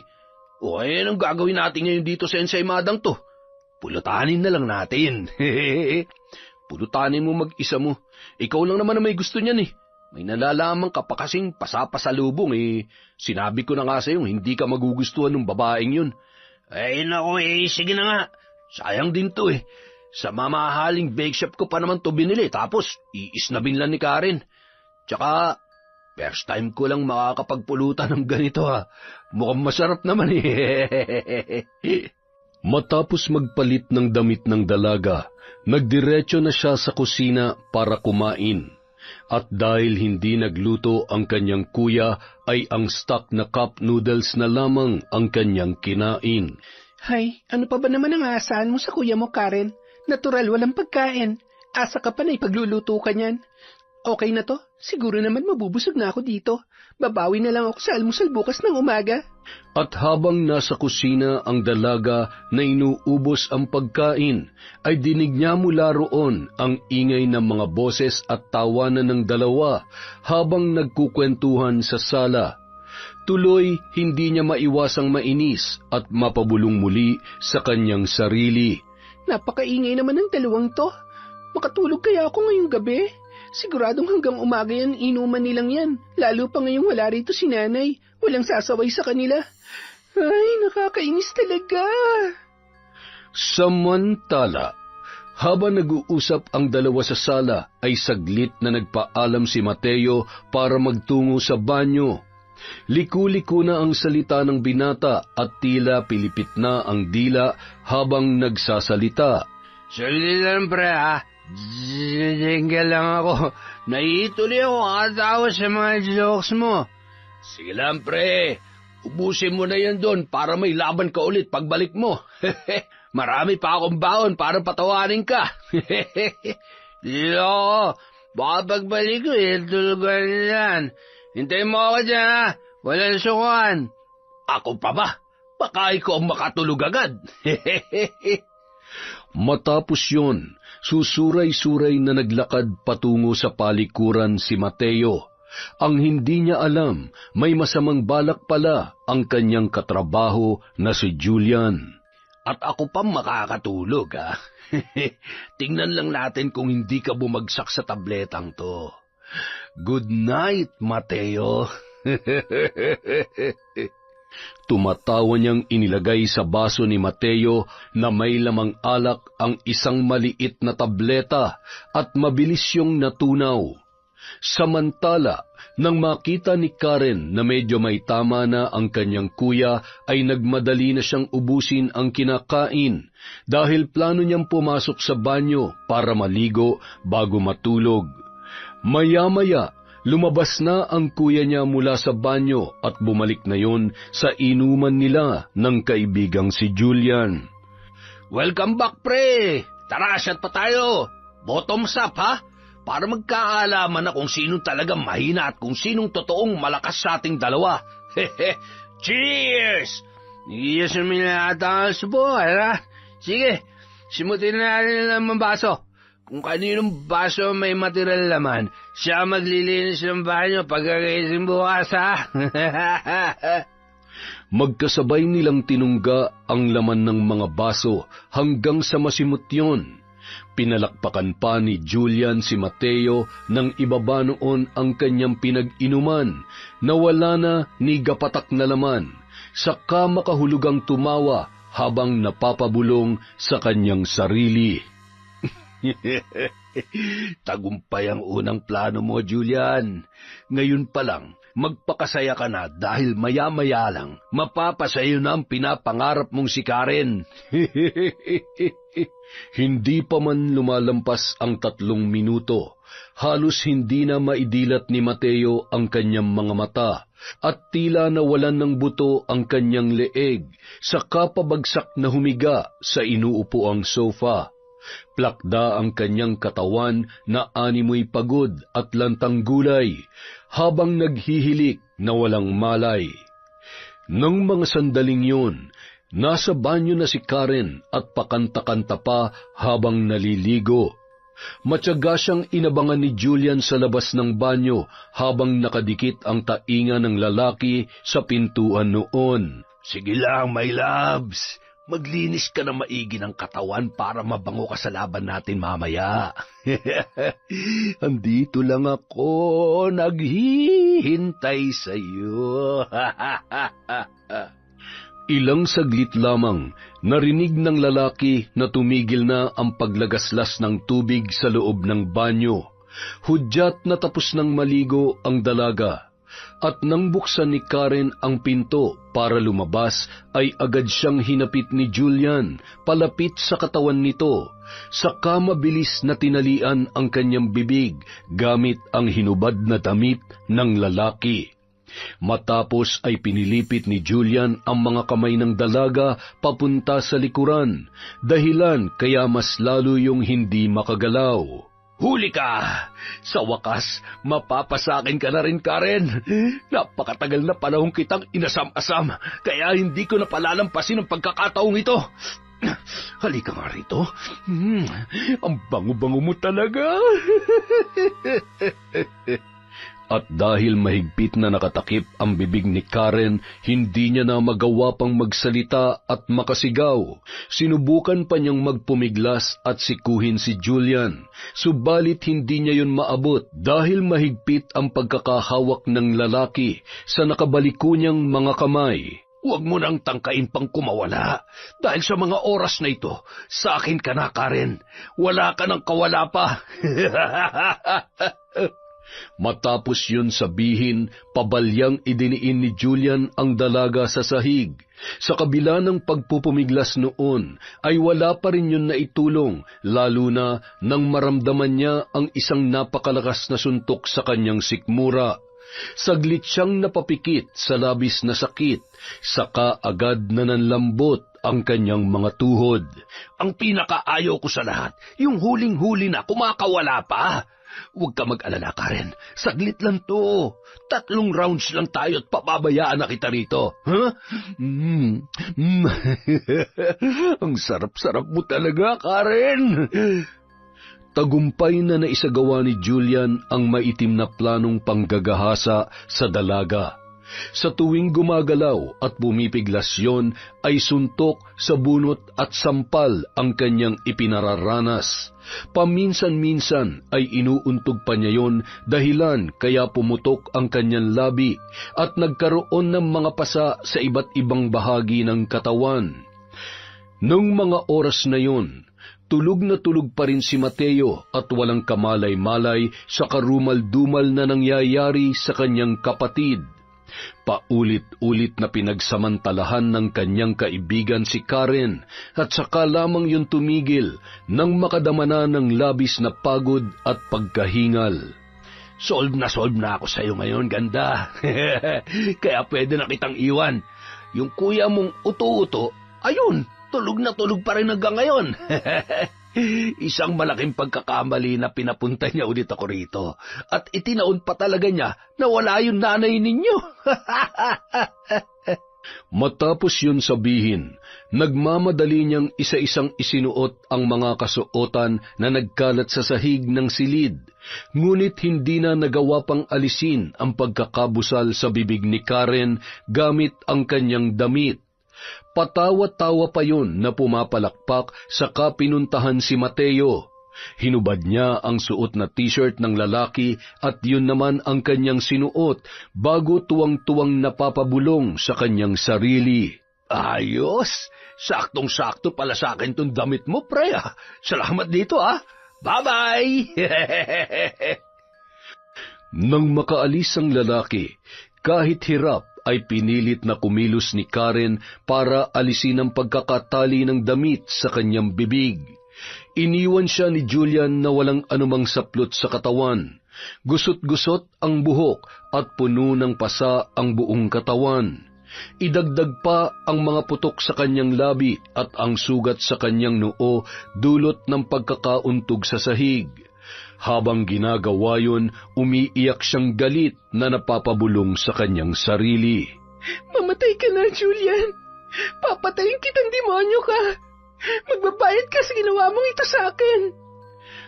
O anong gagawin natin ngayon dito sa ensaymadang to? Pulutanin na lang natin. Pulutanin mo mag-isa mo. Ikaw lang naman na may gusto niyan May nalalaman ka pa kasing pasapasalubong Sinabi ko na nga sa'yo hindi ka magugustuhan ng babaeng yun. Naku sige na nga. Sayang din to Sa mamahaling bake shop ko pa naman to binili, tapos iisnabin lang ni Karen. Tsaka, first time ko lang makakapagpulutan ng ganito Mukhang masarap naman Matapos magpalit ng damit ng dalaga, nagdiretso na siya sa kusina para kumain. At dahil hindi nagluto ang kanyang kuya, ay ang stock na cup noodles na lamang ang kanyang kinain. Hay, ano pa ba naman ang aasahan mo sa kuya mo, Karen? Natural, walang pagkain. Asa ka pa na ipagluluto ka niyan. Okay na to, siguro naman mabubusog na ako dito. Babawi na lang ako sa almusal bukas ng umaga. At habang nasa kusina ang dalaga na inuubos ang pagkain, ay dinig niya mula roon ang ingay ng mga boses at tawanan ng dalawa habang nagkukwentuhan sa sala. Tuloy, hindi niya maiwasang mainis at mapabulong muli sa kanyang sarili. Napakaingay naman ng dalawang to. Makatulog kaya ako ngayong gabi? Siguradong hanggang umaga yan inuman nilang yan. Lalo pa ngayong wala rito si nanay. Walang sasaway sa kanila. Ay, nakakainis talaga. Samantala, habang nag-uusap ang dalawa sa sala, ay saglit na nagpaalam si Mateo para magtungo sa banyo. Liku-liko na ang salita ng binata at tila pilipit na ang dila habang nagsasalita. Saglit lang, pre, ha? Jingle lang ako. Naituloy ako kakatawa sa mga jokes mo. Sige lang, pre. Ubusin mo na yan doon para may laban ka ulit pagbalik mo. Marami pa akong baon para patawarin ka. Dito ako. Baka pagbalik ko, tulugan yan. Hintayin mo ako dyan, ha? Walang sukuan. Ako pa ba? Baka ikaw ang makatulog agad. Matapos yun, susuray-suray na naglakad patungo sa palikuran si Mateo. Ang hindi niya alam, may masamang balak pala ang kanyang katrabaho na si Julian. At ako pa makakatulog, ha? Tingnan lang natin kung hindi ka bumagsak sa tabletang to. Good night, Mateo. Tumatawa niyang inilagay sa baso ni Mateo na may lamang alak ang isang maliit na tableta at mabilis siyang natunaw. Samantala, nang makita ni Karen na medyo may tama na ang kanyang kuya, ay nagmadali na siyang ubusin ang kinakain dahil plano niyang pumasok sa banyo para maligo bago matulog. Maya-maya, lumabas na ang kuya niya mula sa banyo at bumalik na yon sa inuman nila ng kaibigang si Julian. Welcome back, pre! Tara, shot pa tayo! Bottoms up, ha? Para magkaalaman na kung sinong talagang mahina at kung sinong totoong malakas sa ating dalawa. Cheers! Yes, minata ang subukan, ha? Sige, simutin na natin ang baso. Kung kaninong baso may material laman, siya maglilinis ng banyo pagkakaising bukas, ha? Magkasabay nilang tinungga ang laman ng mga baso hanggang sa masimot yun. Pinalakpakan pa ni Julian si Mateo nang ibaba noon ang kanyang pinag-inuman na wala na ni gapatak na laman, saka makahulugang tumawa habang napapabulong sa kanyang sarili. Tagumpay ang unang plano mo, Julian. Ngayon pa lang, magpakasaya ka na dahil maya-maya lang, mapapasayo na ang pinapangarap mong si Karen. Hindi pa man lumalampas ang 3 minuto, halos hindi na maidilat ni Mateo ang kanyang mga mata at tila nawalan ng buto ang kanyang leeg, saka pabagsak na humiga sa inuupuang sofa. Plakda ang kanyang katawan na animoy pagod at lantang gulay, habang naghihilik na walang malay. Nang mga sandaling yun, nasa banyo na si Karen at pakanta-kanta pa habang naliligo. Matyaga siyang inabangan ni Julian sa labas ng banyo habang nakadikit ang tainga ng lalaki sa pintuan noon. Sige lang, my loves. Maglinis ka na maigi ng katawan para mabango ka sa laban natin mamaya. Andito lang ako, naghihintay sa iyo. Ilang saglit lamang, narinig ng lalaki na tumigil na ang paglagaslas ng tubig sa loob ng banyo. Hudyat na tapos ng maligo ang dalaga. At nang buksan ni Karen ang pinto para lumabas, ay agad siyang hinapit ni Julian palapit sa katawan nito. Saka mabilis na tinalian ang kanyang bibig gamit ang hinubad na damit ng lalaki. Matapos ay pinilipit ni Julian ang mga kamay ng dalaga papunta sa likuran, dahilan kaya mas lalo yung hindi makagalaw. Huli ka! Sa wakas, mapapasakin ka na rin, Karen. Napakatagal na panahon kitang inasam-asam, kaya hindi ko napalalampasin ang pagkakataong ito. Halika nga rito. Ang bango-bango mo talaga. At dahil mahigpit na nakatakip ang bibig ni Karen, hindi niya na magawa pang magsalita at makasigaw. Sinubukan pa niyang magpumiglas at sikuhin si Julian, subalit hindi niya yun maabot dahil mahigpit ang pagkakahawak ng lalaki sa nakabaliko niyang mga kamay. Huwag mo nang tangkain pang kumawala, dahil sa mga oras na ito, sa akin ka na, Karen. Wala ka nang kawala pa. Matapos yun sabihin, pabalyang idiniin ni Julian ang dalaga sa sahig. Sa kabila ng pagpupumiglas noon, ay wala pa rin yun naitulong, lalo na nang maramdaman niya ang isang napakalakas na suntok sa kanyang sikmura. Saglit siyang napapikit sa labis na sakit, saka agad na nanlambot ang kanyang mga tuhod. Ang pinakaayaw ko sa lahat, yung huling-huli na kumakawala pa. Huwag ka mag-alala, Karen. Saglit lang to. 3 rounds lang tayo at papabayaan na kita rito. Huh? Ang sarap-sarap mo talaga, Karen. Tagumpay na naisagawa ni Julian ang maitim na planong panggagahasa sa dalaga. Sa tuwing gumagalaw at bumipiglas yon, ay suntok sa bunot at sampal ang kanyang ipinararanas. Paminsan-minsan ay inuuntog pa niya yon, dahilan kaya pumutok ang kanyang labi at nagkaroon ng mga pasa sa iba't ibang bahagi ng katawan. Nung mga oras na yon, tulog na tulog pa rin si Mateo at walang kamalay-malay sa karumal-dumal na nangyayari sa kanyang kapatid. Paulit-ulit na pinagsamantalahan ng kanyang kaibigan si Karen at saka lamang yun tumigil nang makadama na ng labis na pagod at pagkahingal. Solve na ako sa iyo ngayon, ganda. Kaya pwede na kitang iwan. Yung kuya mong uto-uto, ayun, tulog na tulog pa rin hanggang ngayon. Isang malaking pagkakamali na pinapunta niya ulit ako rito. At itinaon pa talaga niya na wala yung nanay ninyo. Matapos yun sabihin, nagmamadali niyang isa-isang isinuot ang mga kasuotan na nagkalat sa sahig ng silid. Ngunit hindi na nagawa pang alisin ang pagkakabusal sa bibig ni Karen gamit ang kanyang damit. Patawa-tawa pa yun na pumapalakpak saka pinuntahan si Mateo. Hinubad niya ang suot na t-shirt ng lalaki at yun naman ang kanyang sinuot bago tuwang-tuwang napapabulong sa kanyang sarili. Ayos! Saktong-sakto pala sa akin tong damit mo, pre. Salamat dito, Bye-bye! Nang makaalis ang lalaki, kahit hirap, ay pinilit na kumilos ni Karen para alisin ang pagkakatali ng damit sa kanyang bibig. Iniwan siya ni Julian na walang anumang saplot sa katawan. Gusot-gusot ang buhok at puno ng pasa ang buong katawan. Idagdag pa ang mga putok sa kanyang labi at ang sugat sa kanyang noo dulot ng pagkakauntog sa sahig. Habang ginagawa yun, umiiyak siyang galit na napapabulong sa kanyang sarili. Mamatay ka na, Julian. Papatayin kitang demonyo ka. Magbabayad ka sa ginawa mong ito sa akin.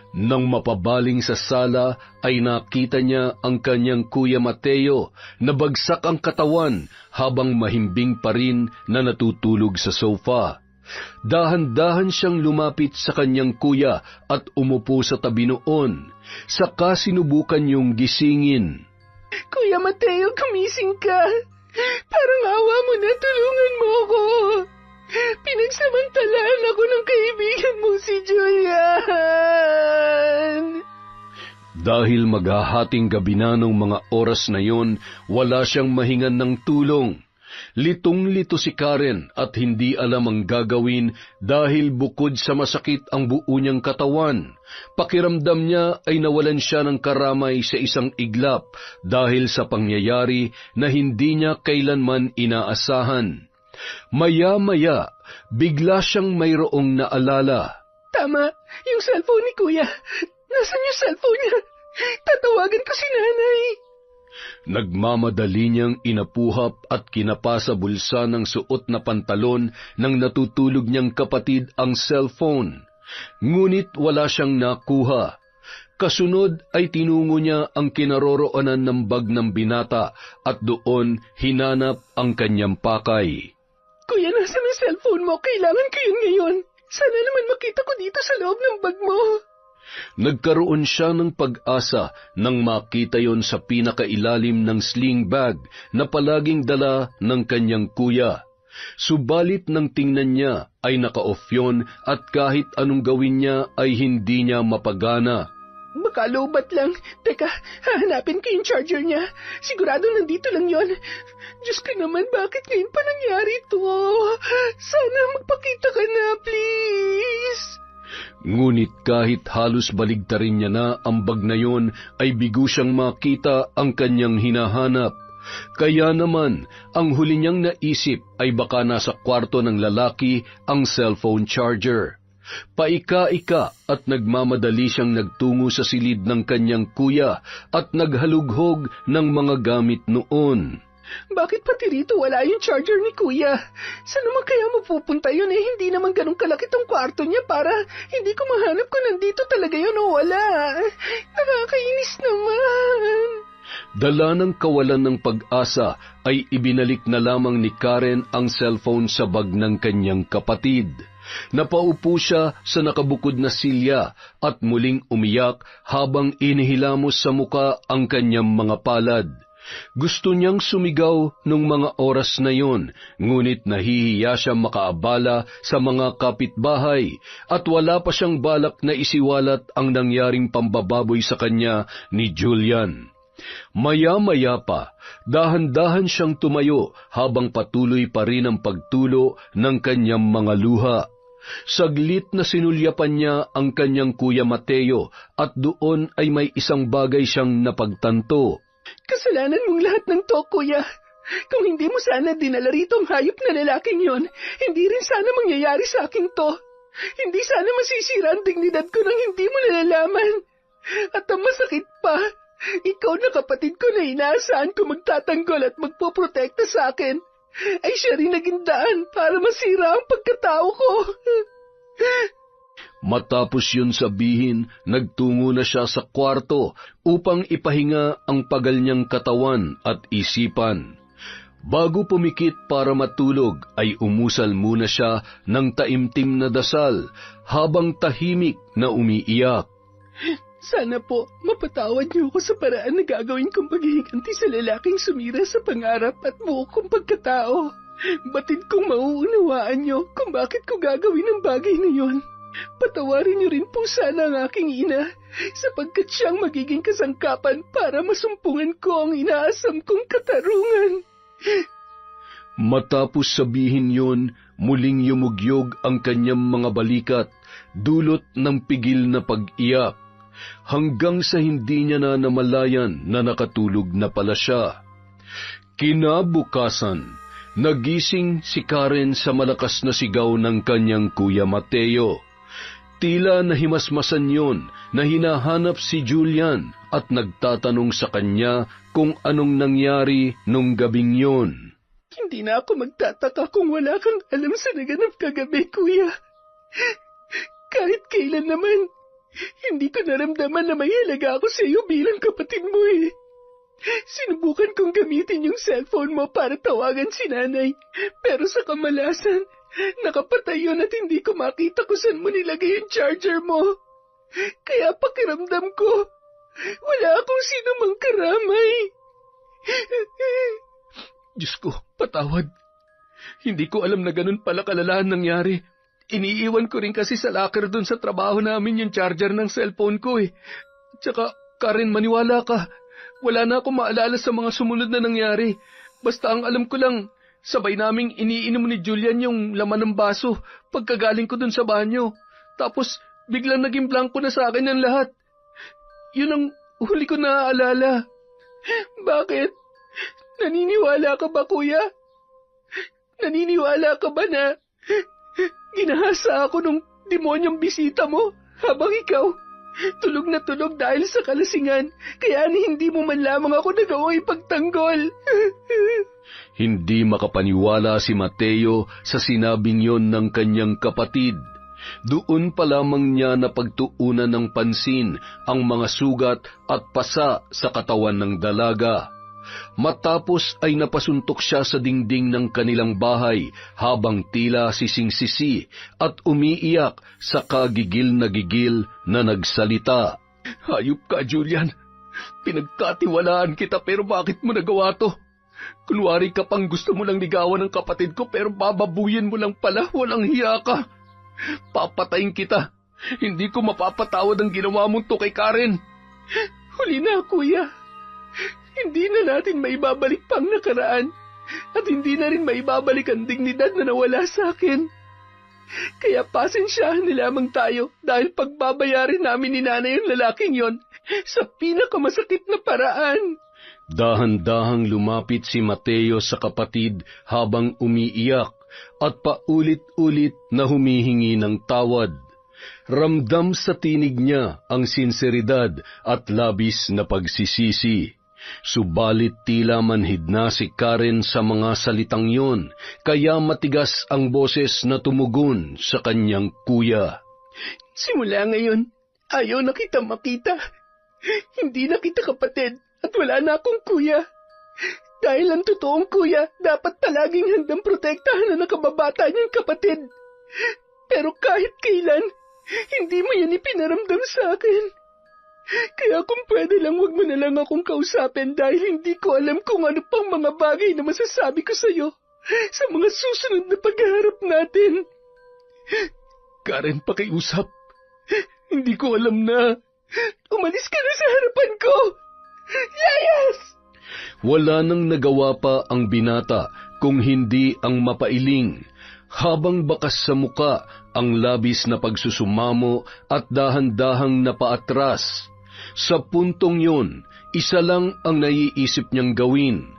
Nang mapabaling sa sala, ay nakita niya ang kanyang kuya Mateo na bagsak ang katawan habang mahimbing pa rin na natutulog sa sofa. Dahan-dahan siyang lumapit sa kanyang kuya at umupo sa tabi noon. Saka sinubukan yung gisingin. Kuya Mateo, gumising ka. Parang awa mo na, tulungan mo ako. Pinagsamantalaan ako ng kaibigan mo si Julian. Dahil maghahating gabi na nung mga oras na yon, wala siyang mahingan ng tulong. Litong-lito si Karen at hindi alam ang gagawin dahil bukod sa masakit ang buo niyang katawan, pakiramdam niya ay nawalan siya ng karamay sa isang iglap dahil sa pangyayari na hindi niya kailanman inaasahan. Maya-maya, bigla siyang mayroong naalala. Tama, yung cellphone ni Kuya. Nasaan yung cellphone niya? Tatawagan ko si Nanay. Nagmamadali niyang inapuhap at kinapa sa bulsa ng suot na pantalon ng natutulog niyang kapatid ang cellphone. Ngunit wala siyang nakuha. Kasunod ay tinungo niya ang kinaroroonan ng bag ng binata at doon hinanap ang kanyang pakay. Kuya, nasaan ang cellphone mo? Kailangan ko yun ngayon. Sana naman makita ko dito sa loob ng bag mo. Nagkaroon siya ng pag-asa nang makita yon sa pinakailalim ng sling bag na palaging dala ng kanyang kuya. Subalit nang tingnan niya ay naka-off yun at kahit anong gawin niya ay hindi niya mapagana. Baka lobat lang. Teka, hahanapin ko yung charger niya. Sigurado nandito lang yon. Diyos ko naman, bakit ngayon pa nangyari to? Sana magpakita ka na, please. Ngunit kahit halos baligtarin niya na ang bag na yon, ay bigo siyang makita ang kanyang hinahanap. Kaya naman, ang huli niyang naisip ay baka nasa kwarto ng lalaki ang cellphone charger. Paika-ika at nagmamadali siyang nagtungo sa silid ng kanyang kuya at naghalughog ng mga gamit noon. Bakit pati rito wala yung charger ni Kuya? Saan naman kaya mapupunta yun hindi naman ganun kalaki tong kwarto niya para hindi ko mahanap kung nandito talaga yun o wala. Nakakainis naman. Dala ng kawalan ng pag-asa ay ibinalik na lamang ni Karen ang cellphone sa bag ng kanyang kapatid. Napaupo siya sa nakabukod na silya at muling umiyak habang inihilamos sa muka ang kanyang mga palad. Gusto niyang sumigaw nung mga oras na yon, ngunit nahihiya siya makaabala sa mga kapitbahay at wala pa siyang balak na isiwalat ang nangyaring pambababoy sa kanya ni Julian. Maya-maya pa, dahan-dahan siyang tumayo habang patuloy pa rin ang pagtulo ng kanyang mga luha. Saglit na sinulyapan niya ang kanyang Kuya Mateo at doon ay may isang bagay siyang napagtanto. Kasalanan mong lahat ng to, Kuya. Kung hindi mo sana dinala rito ang hayop na lalaking yon, hindi rin sana mangyayari sa akin to. Hindi sana masisira ang dignidad ko nang hindi mo nalalaman. At ang masakit pa, ikaw na kapatid ko na inaasahan ko magtatanggol at magpoprotekta sa akin, ay siya rin naging daan para masira ang pagkatao ko. Matapos yun sabihin, nagtungo na siya sa kwarto upang ipahinga ang pagal niyang katawan at isipan. Bago pumikit para matulog, ay umusal muna siya ng taimtim na dasal habang tahimik na umiiyak. Sana po, mapatawad niyo ako sa paraan na gagawin kong paghihiganti sa lalaking sumira sa pangarap at buo kong pagkatao. Batid kong mauunawaan niyo kung bakit ko gagawin ang bagay na yon. Patawarin niyo rin po sana ang aking ina, sapagkat siyang magiging kasangkapan para masumpungan ko ang inaasam kong katarungan. Matapos sabihin yon, muling yumugyog ang kanyang mga balikat, dulot ng pigil na pag-iyak, hanggang sa hindi niya na namalayan na nakatulog na pala siya. Kinabukasan, nagising si Karen sa malakas na sigaw ng kanyang Kuya Mateo. Tila nahimasmasan yon na hinahanap si Julian at nagtatanong sa kanya kung anong nangyari nung gabing yon. Hindi na ako magtataka kung wala kang alam sa naganap kagabi, Kuya. Kahit kailan naman, hindi ko naramdaman na may halaga ako sa iyo bilang kapatid mo eh. Sinubukan kong gamitin yung cellphone mo para tawagan si Nanay, pero sa kamalasan, nakapatay yun at hindi ko makita kung saan mo nilagay yung charger mo. Kaya pakiramdam ko, wala akong sinumang karamay. Diyos ko, patawad. Hindi ko alam na ganun pala kalala ang nangyari. Iniiwan ko rin kasi sa locker dun sa trabaho namin yung charger ng cellphone ko eh. Tsaka Karen, maniwala ka. Wala na akong maalala sa mga sumunod na nangyari. Basta ang alam ko lang, sabay naming iniinom ni Julian yung laman ng baso pagkagaling ko dun sa banyo. Tapos biglang naging blanco na sa akin ang lahat. Yun ang huli ko naaalala. Bakit? Naniniwala ka ba, kuya? Naniniwala ka ba na ginahasa ako nung demonyong bisita mo habang ikaw tulog na tulog dahil sa kalasingan, kaya hindi mo man lamang ako nagawang ipagtanggol? Hindi makapaniwala si Mateo sa sinabing yon ng kanyang kapatid. Doon pa lamang niya napagtuunan ng pansin ang mga sugat at pasa sa katawan ng dalaga. Matapos ay napasuntok siya sa dingding ng kanilang bahay habang tila sising-sisi at umiiyak sa kagigil na nagsalita. Hayop ka, Julian. Pinagkatiwalaan kita pero bakit mo nagawa to? Kunwari ka pang gusto mo lang ligawan ng kapatid ko pero bababuyin mo lang pala, walang hiya ka. Papatayin kita. Hindi ko mapapatawad ang ginawa mong to kay Karen. Huli na, kuya. Hindi na natin maibabalik pa ang nakaraan at hindi na rin maibabalik ang dignidad na nawala sa akin. Kaya pasensyahan na lamang tayo dahil pagbabayarin namin ni nanay ang lalaking yon sa pinakamasakit na paraan. Dahan-dahang lumapit si Mateo sa kapatid habang umiiyak at paulit-ulit na humihingi ng tawad. Ramdam sa tinig niya ang sinseridad at labis na pagsisisi. Subalit tila manhid na si Karen sa mga salitang yon, kaya matigas ang boses na tumugon sa kanyang kuya. Simula ngayon, ayaw na kita makita. Hindi na kita kapatid at wala na akong kuya. Dahil ang totoong kuya, dapat palaging handang protektahan na nakababata niyang kapatid. Pero kahit kailan, hindi mo yan ipinaramdam sa akin. Kaya kung pwede lang, wag mo na lang akong kausapin dahil hindi ko alam kung ano pang mga bagay na masasabi ko sa'yo sa mga susunod na pagharap natin. Karen, pakiusap. Hindi ko alam na. Umalis ka na sa harapan ko. Layas! Wala nang nagawa pa ang binata kung hindi ang mapailing, habang bakas sa muka ang labis na pagsusumamo at dahan-dahang napaatras. Sa puntong yun, isa lang ang naiisip niyang gawin,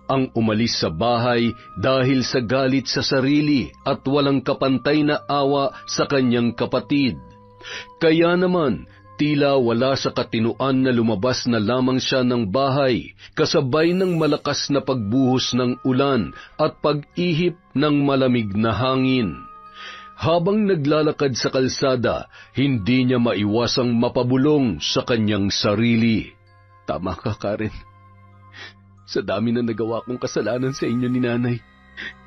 ang umalis sa bahay dahil sa galit sa sarili at walang kapantay na awa sa kanyang kapatid. Kaya naman, tila wala sa katinuan na lumabas na lamang siya ng bahay, kasabay ng malakas na pagbuhos ng ulan at pag-ihip ng malamig na hangin. Habang naglalakad sa kalsada, hindi niya maiwasang mapabulong sa kanyang sarili. Tama ka, Karen. Sa dami na nagawa kong kasalanan sa inyo ni nanay,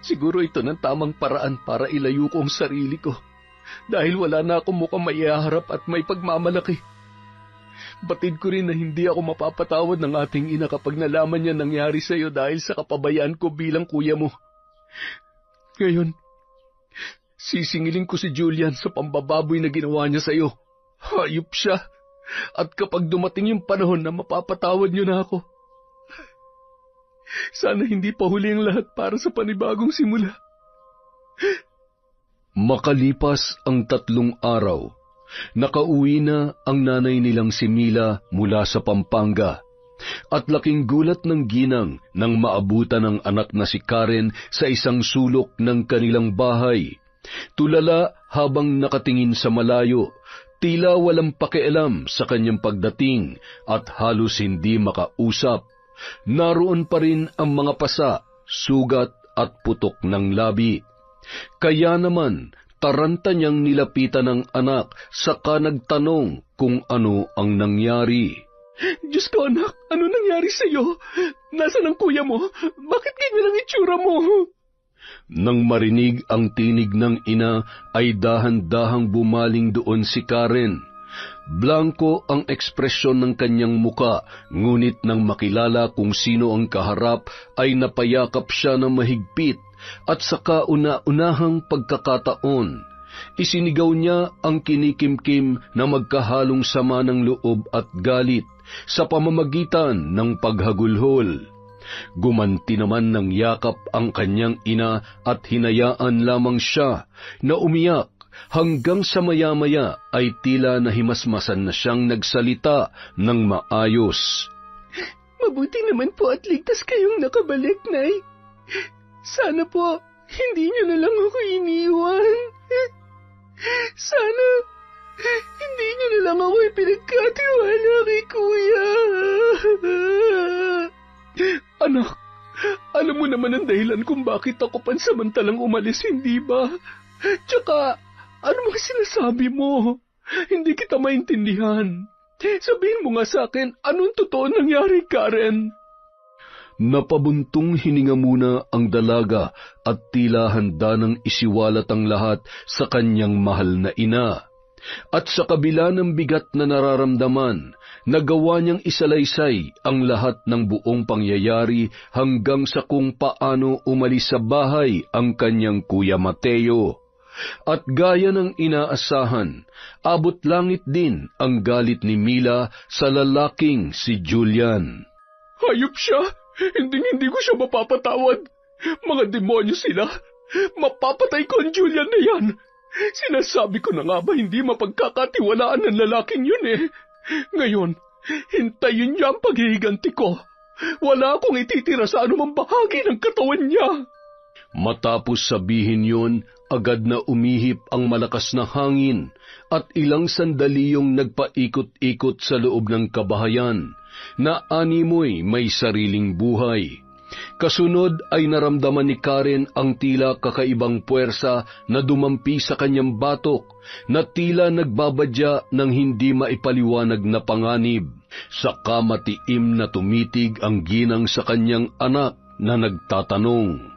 siguro ito ng tamang paraan para ilayo ko ang sarili ko. Dahil wala na akong mukhang maiharap at may pagmamalaki. Batid ko rin na hindi ako mapapatawad ng ating ina kapag nalaman niya nangyari sa iyo dahil sa kapabayaan ko bilang kuya mo. Ngayon, sisingilin ko si Julian sa pambababoy na ginawa niya sa iyo. Hayop siya. At kapag dumating yung panahon na mapapatawad niyo na ako, sana hindi pa huli ang lahat para sa panibagong simula. Makalipas ang 3 araw, nakauwi na ang nanay nilang si Mila mula sa Pampanga. At laking gulat ng ginang nang maabutan ng anak na si Karen sa isang sulok ng kanilang bahay. Tulala habang nakatingin sa malayo, tila walang pakialam sa kanyang pagdating at halos hindi makausap. Naroon pa rin ang mga pasa, sugat at putok ng labi. Kaya naman, taranta niyang nilapitan ng anak saka nagtanong kung ano ang nangyari. Diyos ko, anak, ano nangyari sa iyo? Nasaan ang kuya mo? Bakit ganyan ang itsura mo? Nang marinig ang tinig ng ina ay dahan-dahang bumaling doon si Karen. Blanko ang ekspresyon ng kanyang muka, ngunit nang makilala kung sino ang kaharap ay napayakap siya ng mahigpit. At sa kauna-unahang pagkakataon, isinigaw niya ang kinikimkim na magkahalong sama ng loob at galit, sa pamamagitan ng paghagulhol. Gumanti naman ng yakap ang kanyang ina at hinayaan lamang siya na umiyak hanggang sa maya-maya ay tila nahimasmasan na siyang nagsalita ng maayos. Mabuti naman po at ligtas kayong nakabalik, Nay. Sana po, hindi niyo na lang ako iniwan. Sana, hindi niyo na lang ako ipinagkatiwala kay Kuya. Anak, alam mo naman ang dahilan kung bakit ako pansamantalang umalis, hindi ba? Tsaka, ano mga sinasabi mo? Hindi kita maintindihan. Sabihin mo nga sa akin, anong totoo nangyari, Karen? Napabuntong hininga muna ang dalaga at tila handa ng isiwalat ang lahat sa kanyang mahal na ina. At sa kabila ng bigat na nararamdaman, nagawa niyang isalaysay ang lahat ng buong pangyayari hanggang sa kung paano umalis sa bahay ang kanyang Kuya Mateo. At gaya ng inaasahan, abot langit din ang galit ni Mila sa lalaking si Julian. Hayop siya! Hindi ko siya mapapatawad. Mga demonyo sila. Mapapatay ko ang Julian na yan. Sinasabi ko na nga ba hindi mapagkakatiwalaan ng lalaking yun eh. Ngayon, hintayin niya ang paghihiganti ko. Wala akong ititira sa anumang bahagi ng katawan niya. Matapos sabihin yun, agad na umihip ang malakas na hangin at ilang sandali yung nagpaikot-ikot sa loob ng kabahayan na animoy may sariling buhay. Kasunod ay naramdaman ni Karen ang tila kakaibang puwersa na dumampi sa kanyang batok na tila nagbabadya ng hindi maipaliwanag na panganib. Saka matiim na tumitig ang ginang sa kanyang anak na nagtatanong,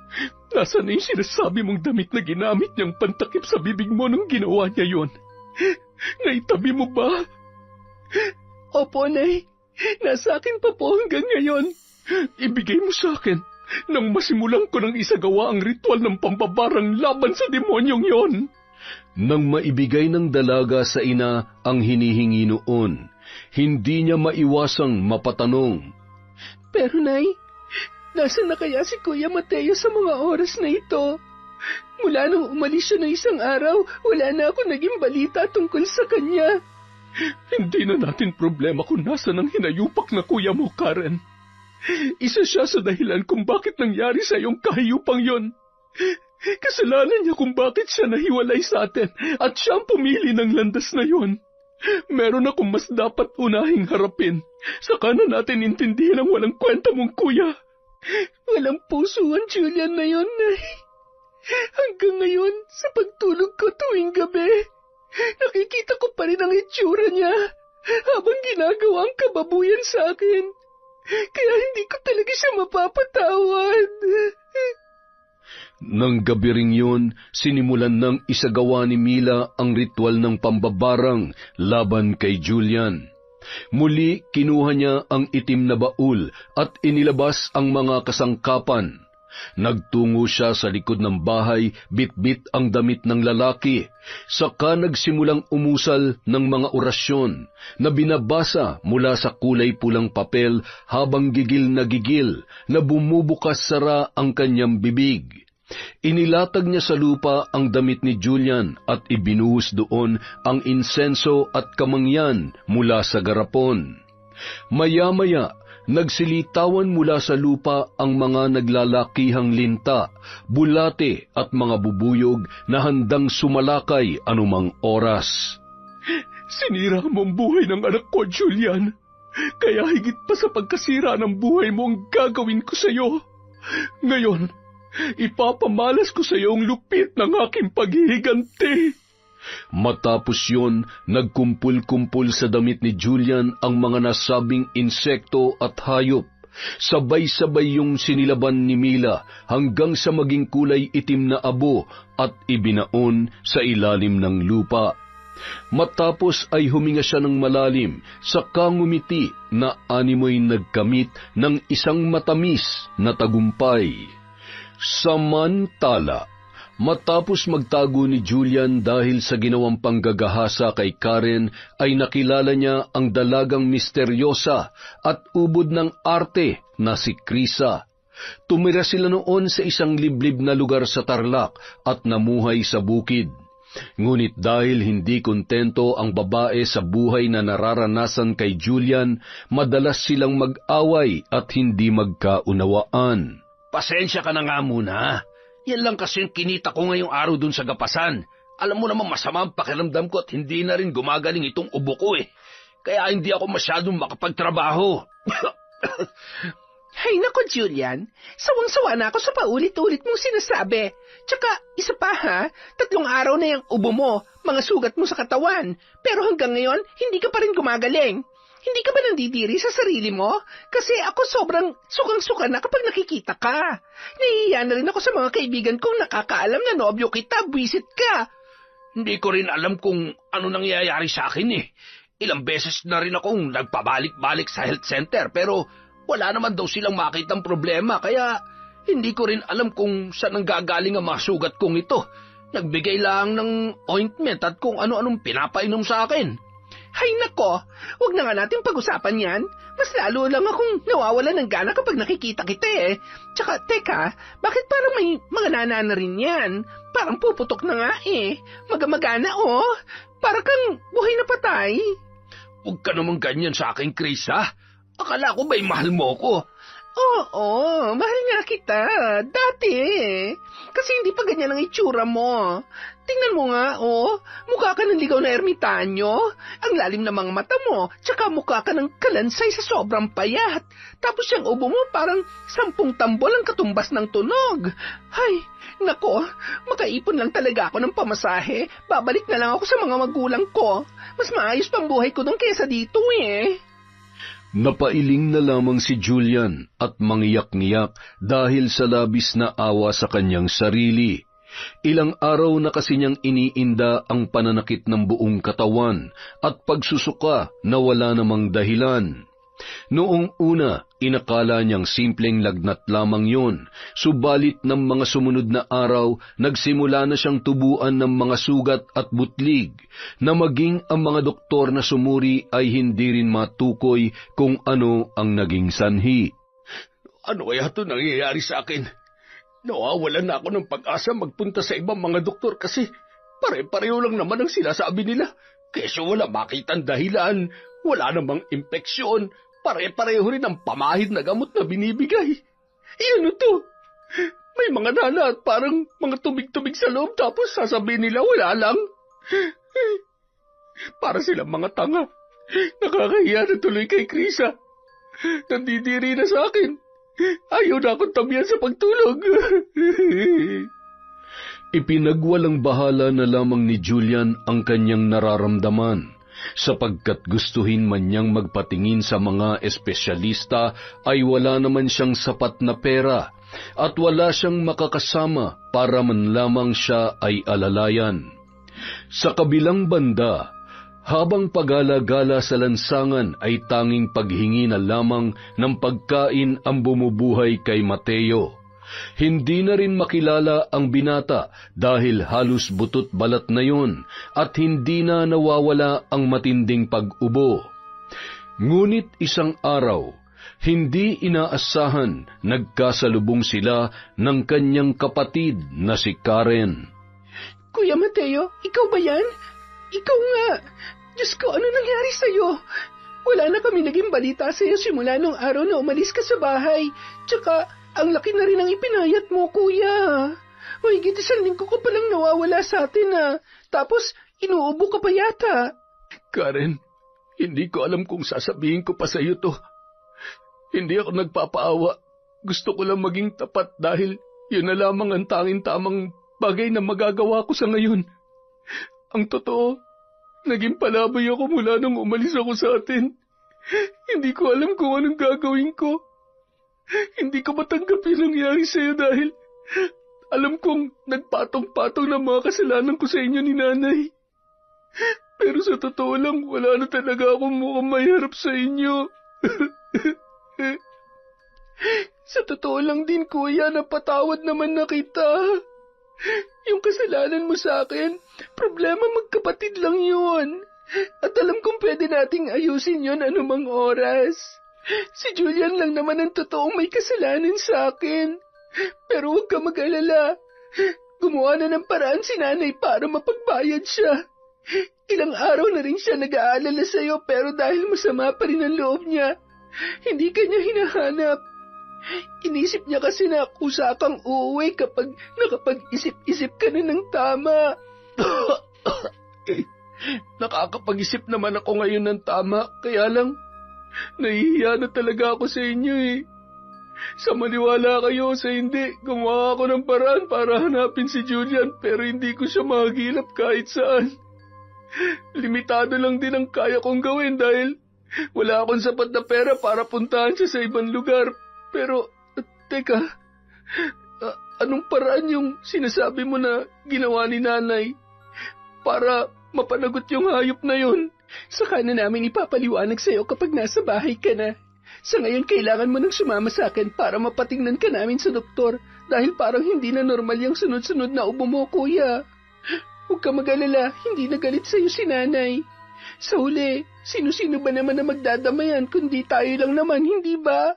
Nasaan na yung sinasabi mong damit na ginamit niyang pantakip sa bibig mo nung ginawa niya yon? Naitabi mo ba? Opo, Nay. Nasa akin pa po hanggang ngayon. Ibigay mo sa akin nang masimulan ko ng isagawa ang ritual ng pambabarang laban sa demonyong yon. Nang maibigay ng dalaga sa ina ang hinihingi noon, hindi niya maiwasang mapatanong, Pero Nay, nasaan na kaya si Kuya Mateo sa mga oras na ito? Mula nung umalis siya ng isang araw, wala na ako naging balita tungkol sa kanya. Hindi na natin problema kung nasa ng hinayupak na kuya mo, Karen. Isa siya sa dahilan kung bakit nangyari sa iyong kahiyupang yon. Kasalanan niya kung bakit siya nahiwalay sa atin at siya ang pumili ng landas na yon. Meron akong mas dapat unahing harapin. Saka na natin intindihin ang walang kwenta mong kuya. Walang puso ang Julian na yon, Nay. Hanggang ngayon, sa pagtulog ko tuwing gabi, nakikita ko pa rin ang itsura niya habang ginagawa ang kababuyan sa akin. Kaya hindi ko talaga siya mapapatawad. Nang gabi ring yun, sinimulan ng isagawa ni Mila ang ritual ng pambabarang laban kay Julian. Muli kinuha niya ang itim na baul at inilabas ang mga kasangkapan. Nagtungo siya sa likod ng bahay, bitbit ang damit ng lalaki, saka nagsimulang umusal ng mga orasyon na binabasa mula sa kulay pulang papel habang gigil na bumubukas sara ang kanyang bibig. Inilatag niya sa lupa ang damit ni Julian at ibinuhos doon ang insenso at kamangyan mula sa garapon. Maya-maya, nagsilitawan mula sa lupa ang mga naglalakihang linta, bulate at mga bubuyog na handang sumalakay anumang oras. Sinira mo ang buhay ng anak ko, Julian. Kaya higit pa sa pagkasira ng buhay mo ang gagawin ko sa iyo. Ngayon, ipapamalas ko sa iyo ang lupit ng aking paghihiganti. Matapos yun, nagkumpul-kumpul sa damit ni Julian ang mga nasabing insekto at hayop. Sabay-sabay yung sinilaban ni Mila hanggang sa maging kulay itim na abo at ibinaon sa ilalim ng lupa. Matapos ay huminga siya ng malalim, saka ngumiti na animoy nagkamit ng isang matamis na tagumpay. Samantala, Matapos magtago ni Julian dahil sa ginawang panggagahasa kay Karen, ay nakilala niya ang dalagang misteryosa at ubod ng arte na si Krisa. Tumira sila noon sa isang liblib na lugar sa Tarlac at namuhay sa bukid. Ngunit dahil hindi kontento ang babae sa buhay na nararanasan kay Julian, madalas silang mag-away at hindi magkaunawaan. Pasensya ka na nga muna. Yan lang kasi yung kinita ko ngayong araw dun sa gapasan. Alam mo naman masama ang pakiramdam ko at hindi na rin gumagaling itong ubo ko eh. Kaya hindi ako masyadong makapagtrabaho. Hay nako, Julian. Sawang-sawa na ako sa paulit-ulit mong sinasabi. Tsaka, isa pa ha, 3 araw na yung ubo mo, mga sugat mo sa katawan. Pero hanggang ngayon, hindi ka pa rin gumagaling. Hindi ka ba nandidiri sa sarili mo? Kasi ako sobrang sukang-suka na kapag nakikita ka. Nahihiya na rin ako sa mga kaibigan kong nakakaalam na nobyo kita, buwisit ka. Hindi ko rin alam kung ano nangyayari sa akin eh. Ilang beses na rin akong nagpabalik-balik sa health center pero wala naman daw silang makitang problema kaya hindi ko rin alam kung saan nanggagaling ang mga sugat kong ito. Nagbigay lang ng ointment at kung ano-anong pinapainom sa akin. Hay nako, huwag na nga natin pag-usapan yan. Mas lalo lang akong nawawala ng gana kapag nakikita kita eh. Tsaka, teka, bakit parang may mga nanana rin yan? Parang puputok na nga eh. Magamagana oh. Para kang buhay na patay. Huwag ka naman ganyan sa akin, Chris ha? Akala ko ba'y mahal mo ko? Oo, mahal nga kita. Dati eh. Kasi hindi pa ganyan ang itsura mo. Tingnan mo nga, oh. Mukha ka ng ligaw na ermitanyo. Ang lalim ng mga mata mo. Tsaka mukha ka ng kalansay sa sobrang payat. Tapos yung ubo mo parang 10 tambol ang katumbas ng tunog. Hay, nako, makaipon lang talaga ako ng pamasahe. Babalik na lang ako sa mga magulang ko. Mas maayos pang buhay ko doon kaysa dito eh. Napailing na lamang si Julian at mangiyak-ngiyak dahil sa labis na awa sa kanyang sarili. Ilang araw na kasi niyang iniinda ang pananakit ng buong katawan at pagsusuka na wala namang dahilan. Noong una, inakala niyang simpleng lagnat lamang yun, subalit ng mga sumunod na araw, nagsimula na siyang tubuan ng mga sugat at butlig, na maging ang mga doktor na sumuri ay hindi rin matukoy kung ano ang naging sanhi. Ano kaya ito nangyayari sa akin? Nawawalan na ako ng pag-asa magpunta sa ibang mga doktor kasi pare-pareho lang naman ang sinasabi nila. Kesyo wala makitang dahilan, wala namang impeksyon, pare-pareho rin ang pamahid na gamot na binibigay. Ano to? May mga nana at parang mga tubig-tubig sa loob tapos sasabihin nila wala lang. Para silang mga tanga. Nakakahiya na tuloy kay Krisa. Nandidiri na sa akin. Ayaw na akong tabihan sa pagtulog. Ipinagwalang bahala na lamang ni Julian ang kanyang nararamdaman, sapagkat gustuhin man niyang magpatingin sa mga espesyalista ay wala naman siyang sapat na pera at wala siyang makakasama para man lamang siya ay alalayan. Sa kabilang banda, habang pagala-gala sa lansangan ay tanging paghingi na lamang ng pagkain ang bumubuhay kay Mateo. Hindi na rin makilala ang binata dahil halos butot balat na yun at hindi na nawawala ang matinding pag-ubo. Ngunit isang araw, hindi inaasahan, nagkasalubong sila ng kanyang kapatid na si Karen. Kuya Mateo, ikaw ba yan? Ikaw nga. Diyos ko, ano nangyari sa'yo? Wala na kami naging balita sa'yo simula nung araw na umalis ka sa bahay. Tsaka, ang laki na rin ang ipinayat mo, kuya. Mahigit 1 linggo ko palang nawawala sa atin Tapos, inuubo ka pa yata. Karen, hindi ko alam kung sasabihin ko pa sa'yo to. Hindi ako nagpapaawa. Gusto ko lang maging tapat dahil yun na lamang ang tanging tamang bagay na magagawa ko sa ngayon. Ang totoo, naging palaboy ako mula nung umalis ako sa atin. Hindi ko alam kung anong gagawin ko. Hindi ko matanggap yung nangyari sa'yo dahil alam kong nagpatong-patong na mga kasalanan ko sa inyo ni nanay. Pero sa totoo lang, wala na talaga akong mukhang mahiharap sa inyo. Sa totoo lang din, kuya, napatawad naman na kita. Yung kasalanan mo sa akin, problema magkapatid lang yun. At alam kong pwede nating ayusin yun anumang oras. Si Julian lang naman ang totoong may kasalanan sa akin. Pero huwag ka mag-alala. Gumawa na ng paraan si nanay para mapagbayad siya. Ilang araw na rin siya nag-aalala sa'yo pero dahil masama pa rin ang loob niya, hindi ka niya hinahanap. Inisip niya kasi na kusa kang uuwi kapag nakapag-isip-isip ka na ng tama. Nakakapag-isip naman ako ngayon ng tama, kaya lang nahihiya na talaga ako sa inyo eh. Sa maniwala kayo, sa hindi, gumawa ako ng paraan para hanapin si Julian pero hindi ko siya mahagilap kahit saan. Limitado lang din ang kaya kong gawin dahil wala akong sapat na pera para puntahan siya sa ibang lugar. Pero, teka, anong paraan yung sinasabi mo na ginawa ni nanay para mapanagot yung hayop na yun? Saka na namin ipapaliwanag sa'yo kapag nasa bahay ka na. Sa ngayon, kailangan mo nang sumama sa akin para mapatingnan ka namin sa doktor dahil parang hindi na normal yung sunod-sunod na ubo mo, kuya. Huwag ka mag-alala, hindi nagalit sa'yo si nanay. Sa huli, sino-sino ba naman na magdadamayan kundi tayo lang naman, hindi ba?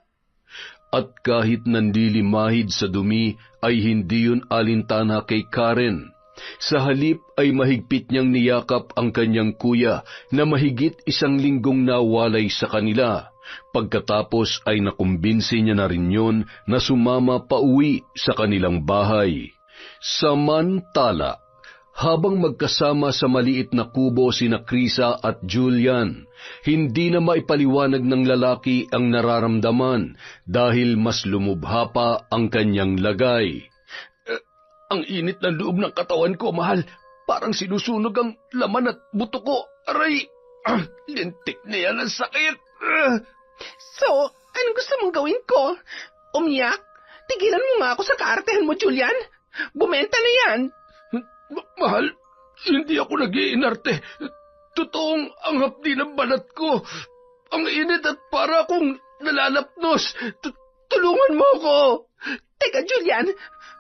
At kahit nanlilimahid sa dumi ay hindi yun alintana kay Karen. Sa halip ay mahigpit niyang niyakap ang kanyang kuya na mahigit 1 linggong nawalay sa kanila. Pagkatapos ay nakumbinsi niya na rin yun na sumama pauwi sa kanilang bahay. Samantala, habang magkasama sa maliit na kubo sina Krisa at Julian, hindi na maipaliwanag ng lalaki ang nararamdaman dahil mas lumubha pa ang kanyang lagay. Ang init ng loob ng katawan ko, mahal. Parang sinusunog ang laman at buto ko. Aray! Lintik na yan ang sakit! So, anong gusto mong gawin ko? Umiyak? Tigilan mo nga ako sa kaartehan mo, Julian. Bumenta na yan. Mahal, hindi ako nag-iinarte. Totoong anghap din ang balat ko. Ang init at para akong nalalapnos. Tulungan mo ako. Teka, Julian,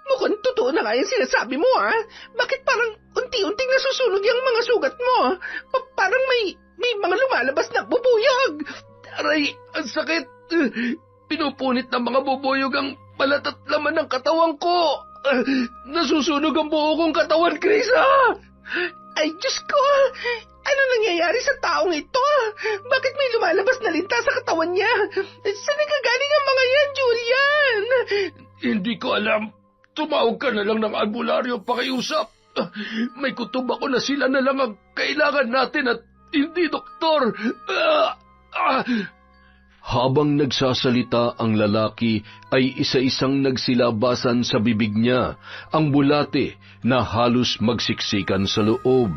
mukhang totoo na nga yung sinasabi mo, ha? Bakit parang unti-unting nasusunog yung mga sugat mo? Parang may mga lumalabas na bubuyog. Aray, ang sakit. Pinupunit ng mga bubuyog ang balat at laman ng katawan ko. Nasusunog ang buo kong katawan, Krisa! Ay, Diyos ko! Ano nangyayari sa taong ito? Bakit may lumalabas na linta sa katawan niya? Saan nagagaling ang mga yan, Julian? Hindi ko alam. Tumawag ka na lang ng albularyo pakiusap. May kutob ako na sila na lang ang kailangan natin at hindi doktor. Habang nagsasalita ang lalaki ay isa-isang nagsilabasan sa bibig niya ang bulate na halos magsiksikan sa loob.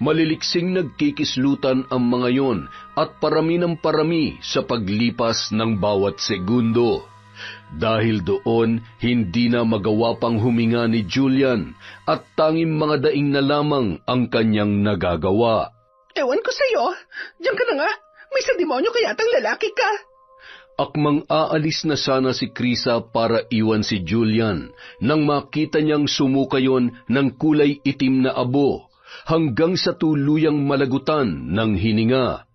Maliliksing nagkikislutan ang mga yon at parami ng parami sa paglipas ng bawat segundo. Dahil doon, hindi na magawa pang huminga ni Julian at tanging mga daing na lamang ang kanyang nagagawa. Ewan ko sa'yo. Diyan ka na nga. May sa demonyo kayatang lalaki ka. Akmang aalis na sana si Krisa para iwan si Julian nang makita niyang sumukayon ng kulay itim na abo hanggang sa tuluyang malagutan ng hininga.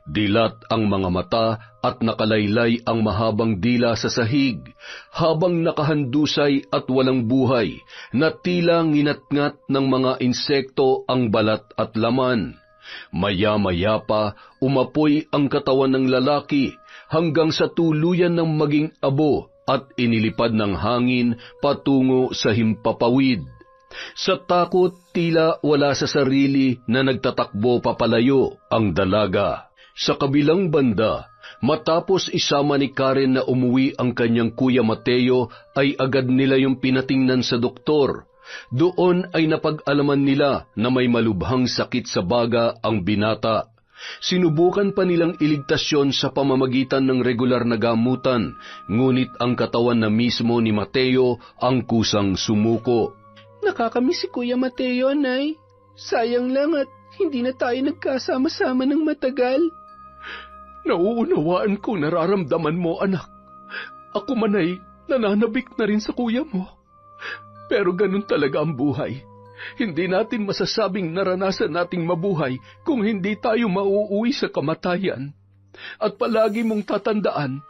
Dilat ang mga mata at nakalaylay ang mahabang dila sa sahig habang nakahandusay at walang buhay na tila nginatngat ng mga insekto ang balat at laman. Maya-maya pa, umapoy ang katawan ng lalaki hanggang sa tuluyan ng maging abo at inilipad ng hangin patungo sa himpapawid. Sa takot, tila wala sa sarili na nagtatakbo papalayo ang dalaga. Sa kabilang banda, matapos isama ni Karen na umuwi ang kanyang kuya Mateo, ay agad nila yung pinatingnan sa doktor. Doon ay napag-alaman nila na may malubhang sakit sa baga ang binata. Sinubukan pa nilang iligtas yon sa pamamagitan ng regular na gamutan, ngunit ang katawan na mismo ni Mateo ang kusang sumuko. Nakakamiss si Kuya Mateo, Nay. Sayang lang at hindi na tayo nagkasama-sama ng matagal. Nauunawaan ko nararamdaman mo, anak. Ako man ay nananabik na rin sa kuya mo. Pero ganun talaga ang buhay. Hindi natin masasabing naranasan nating mabuhay kung hindi tayo mauuwi sa kamatayan. At palagi mong tatandaan,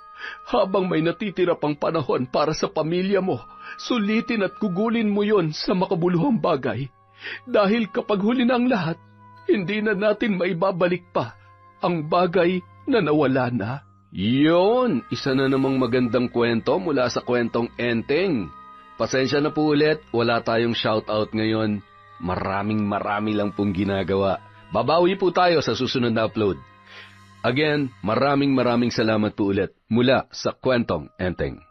habang may natitira pang panahon para sa pamilya mo, sulitin at kugulin mo yon sa makabuluhang bagay. Dahil kapag huli na ang lahat, hindi na natin maibabalik pa ang bagay na nawala na. Yon, isa na namang magandang kwento mula sa kwentong Enteng. Pasensya na po ulit, wala tayong shoutout ngayon. Marami lang pong ginagawa. Babawi po tayo sa susunod na upload. Again, maraming salamat po ulit mula sa kwentong Enteng.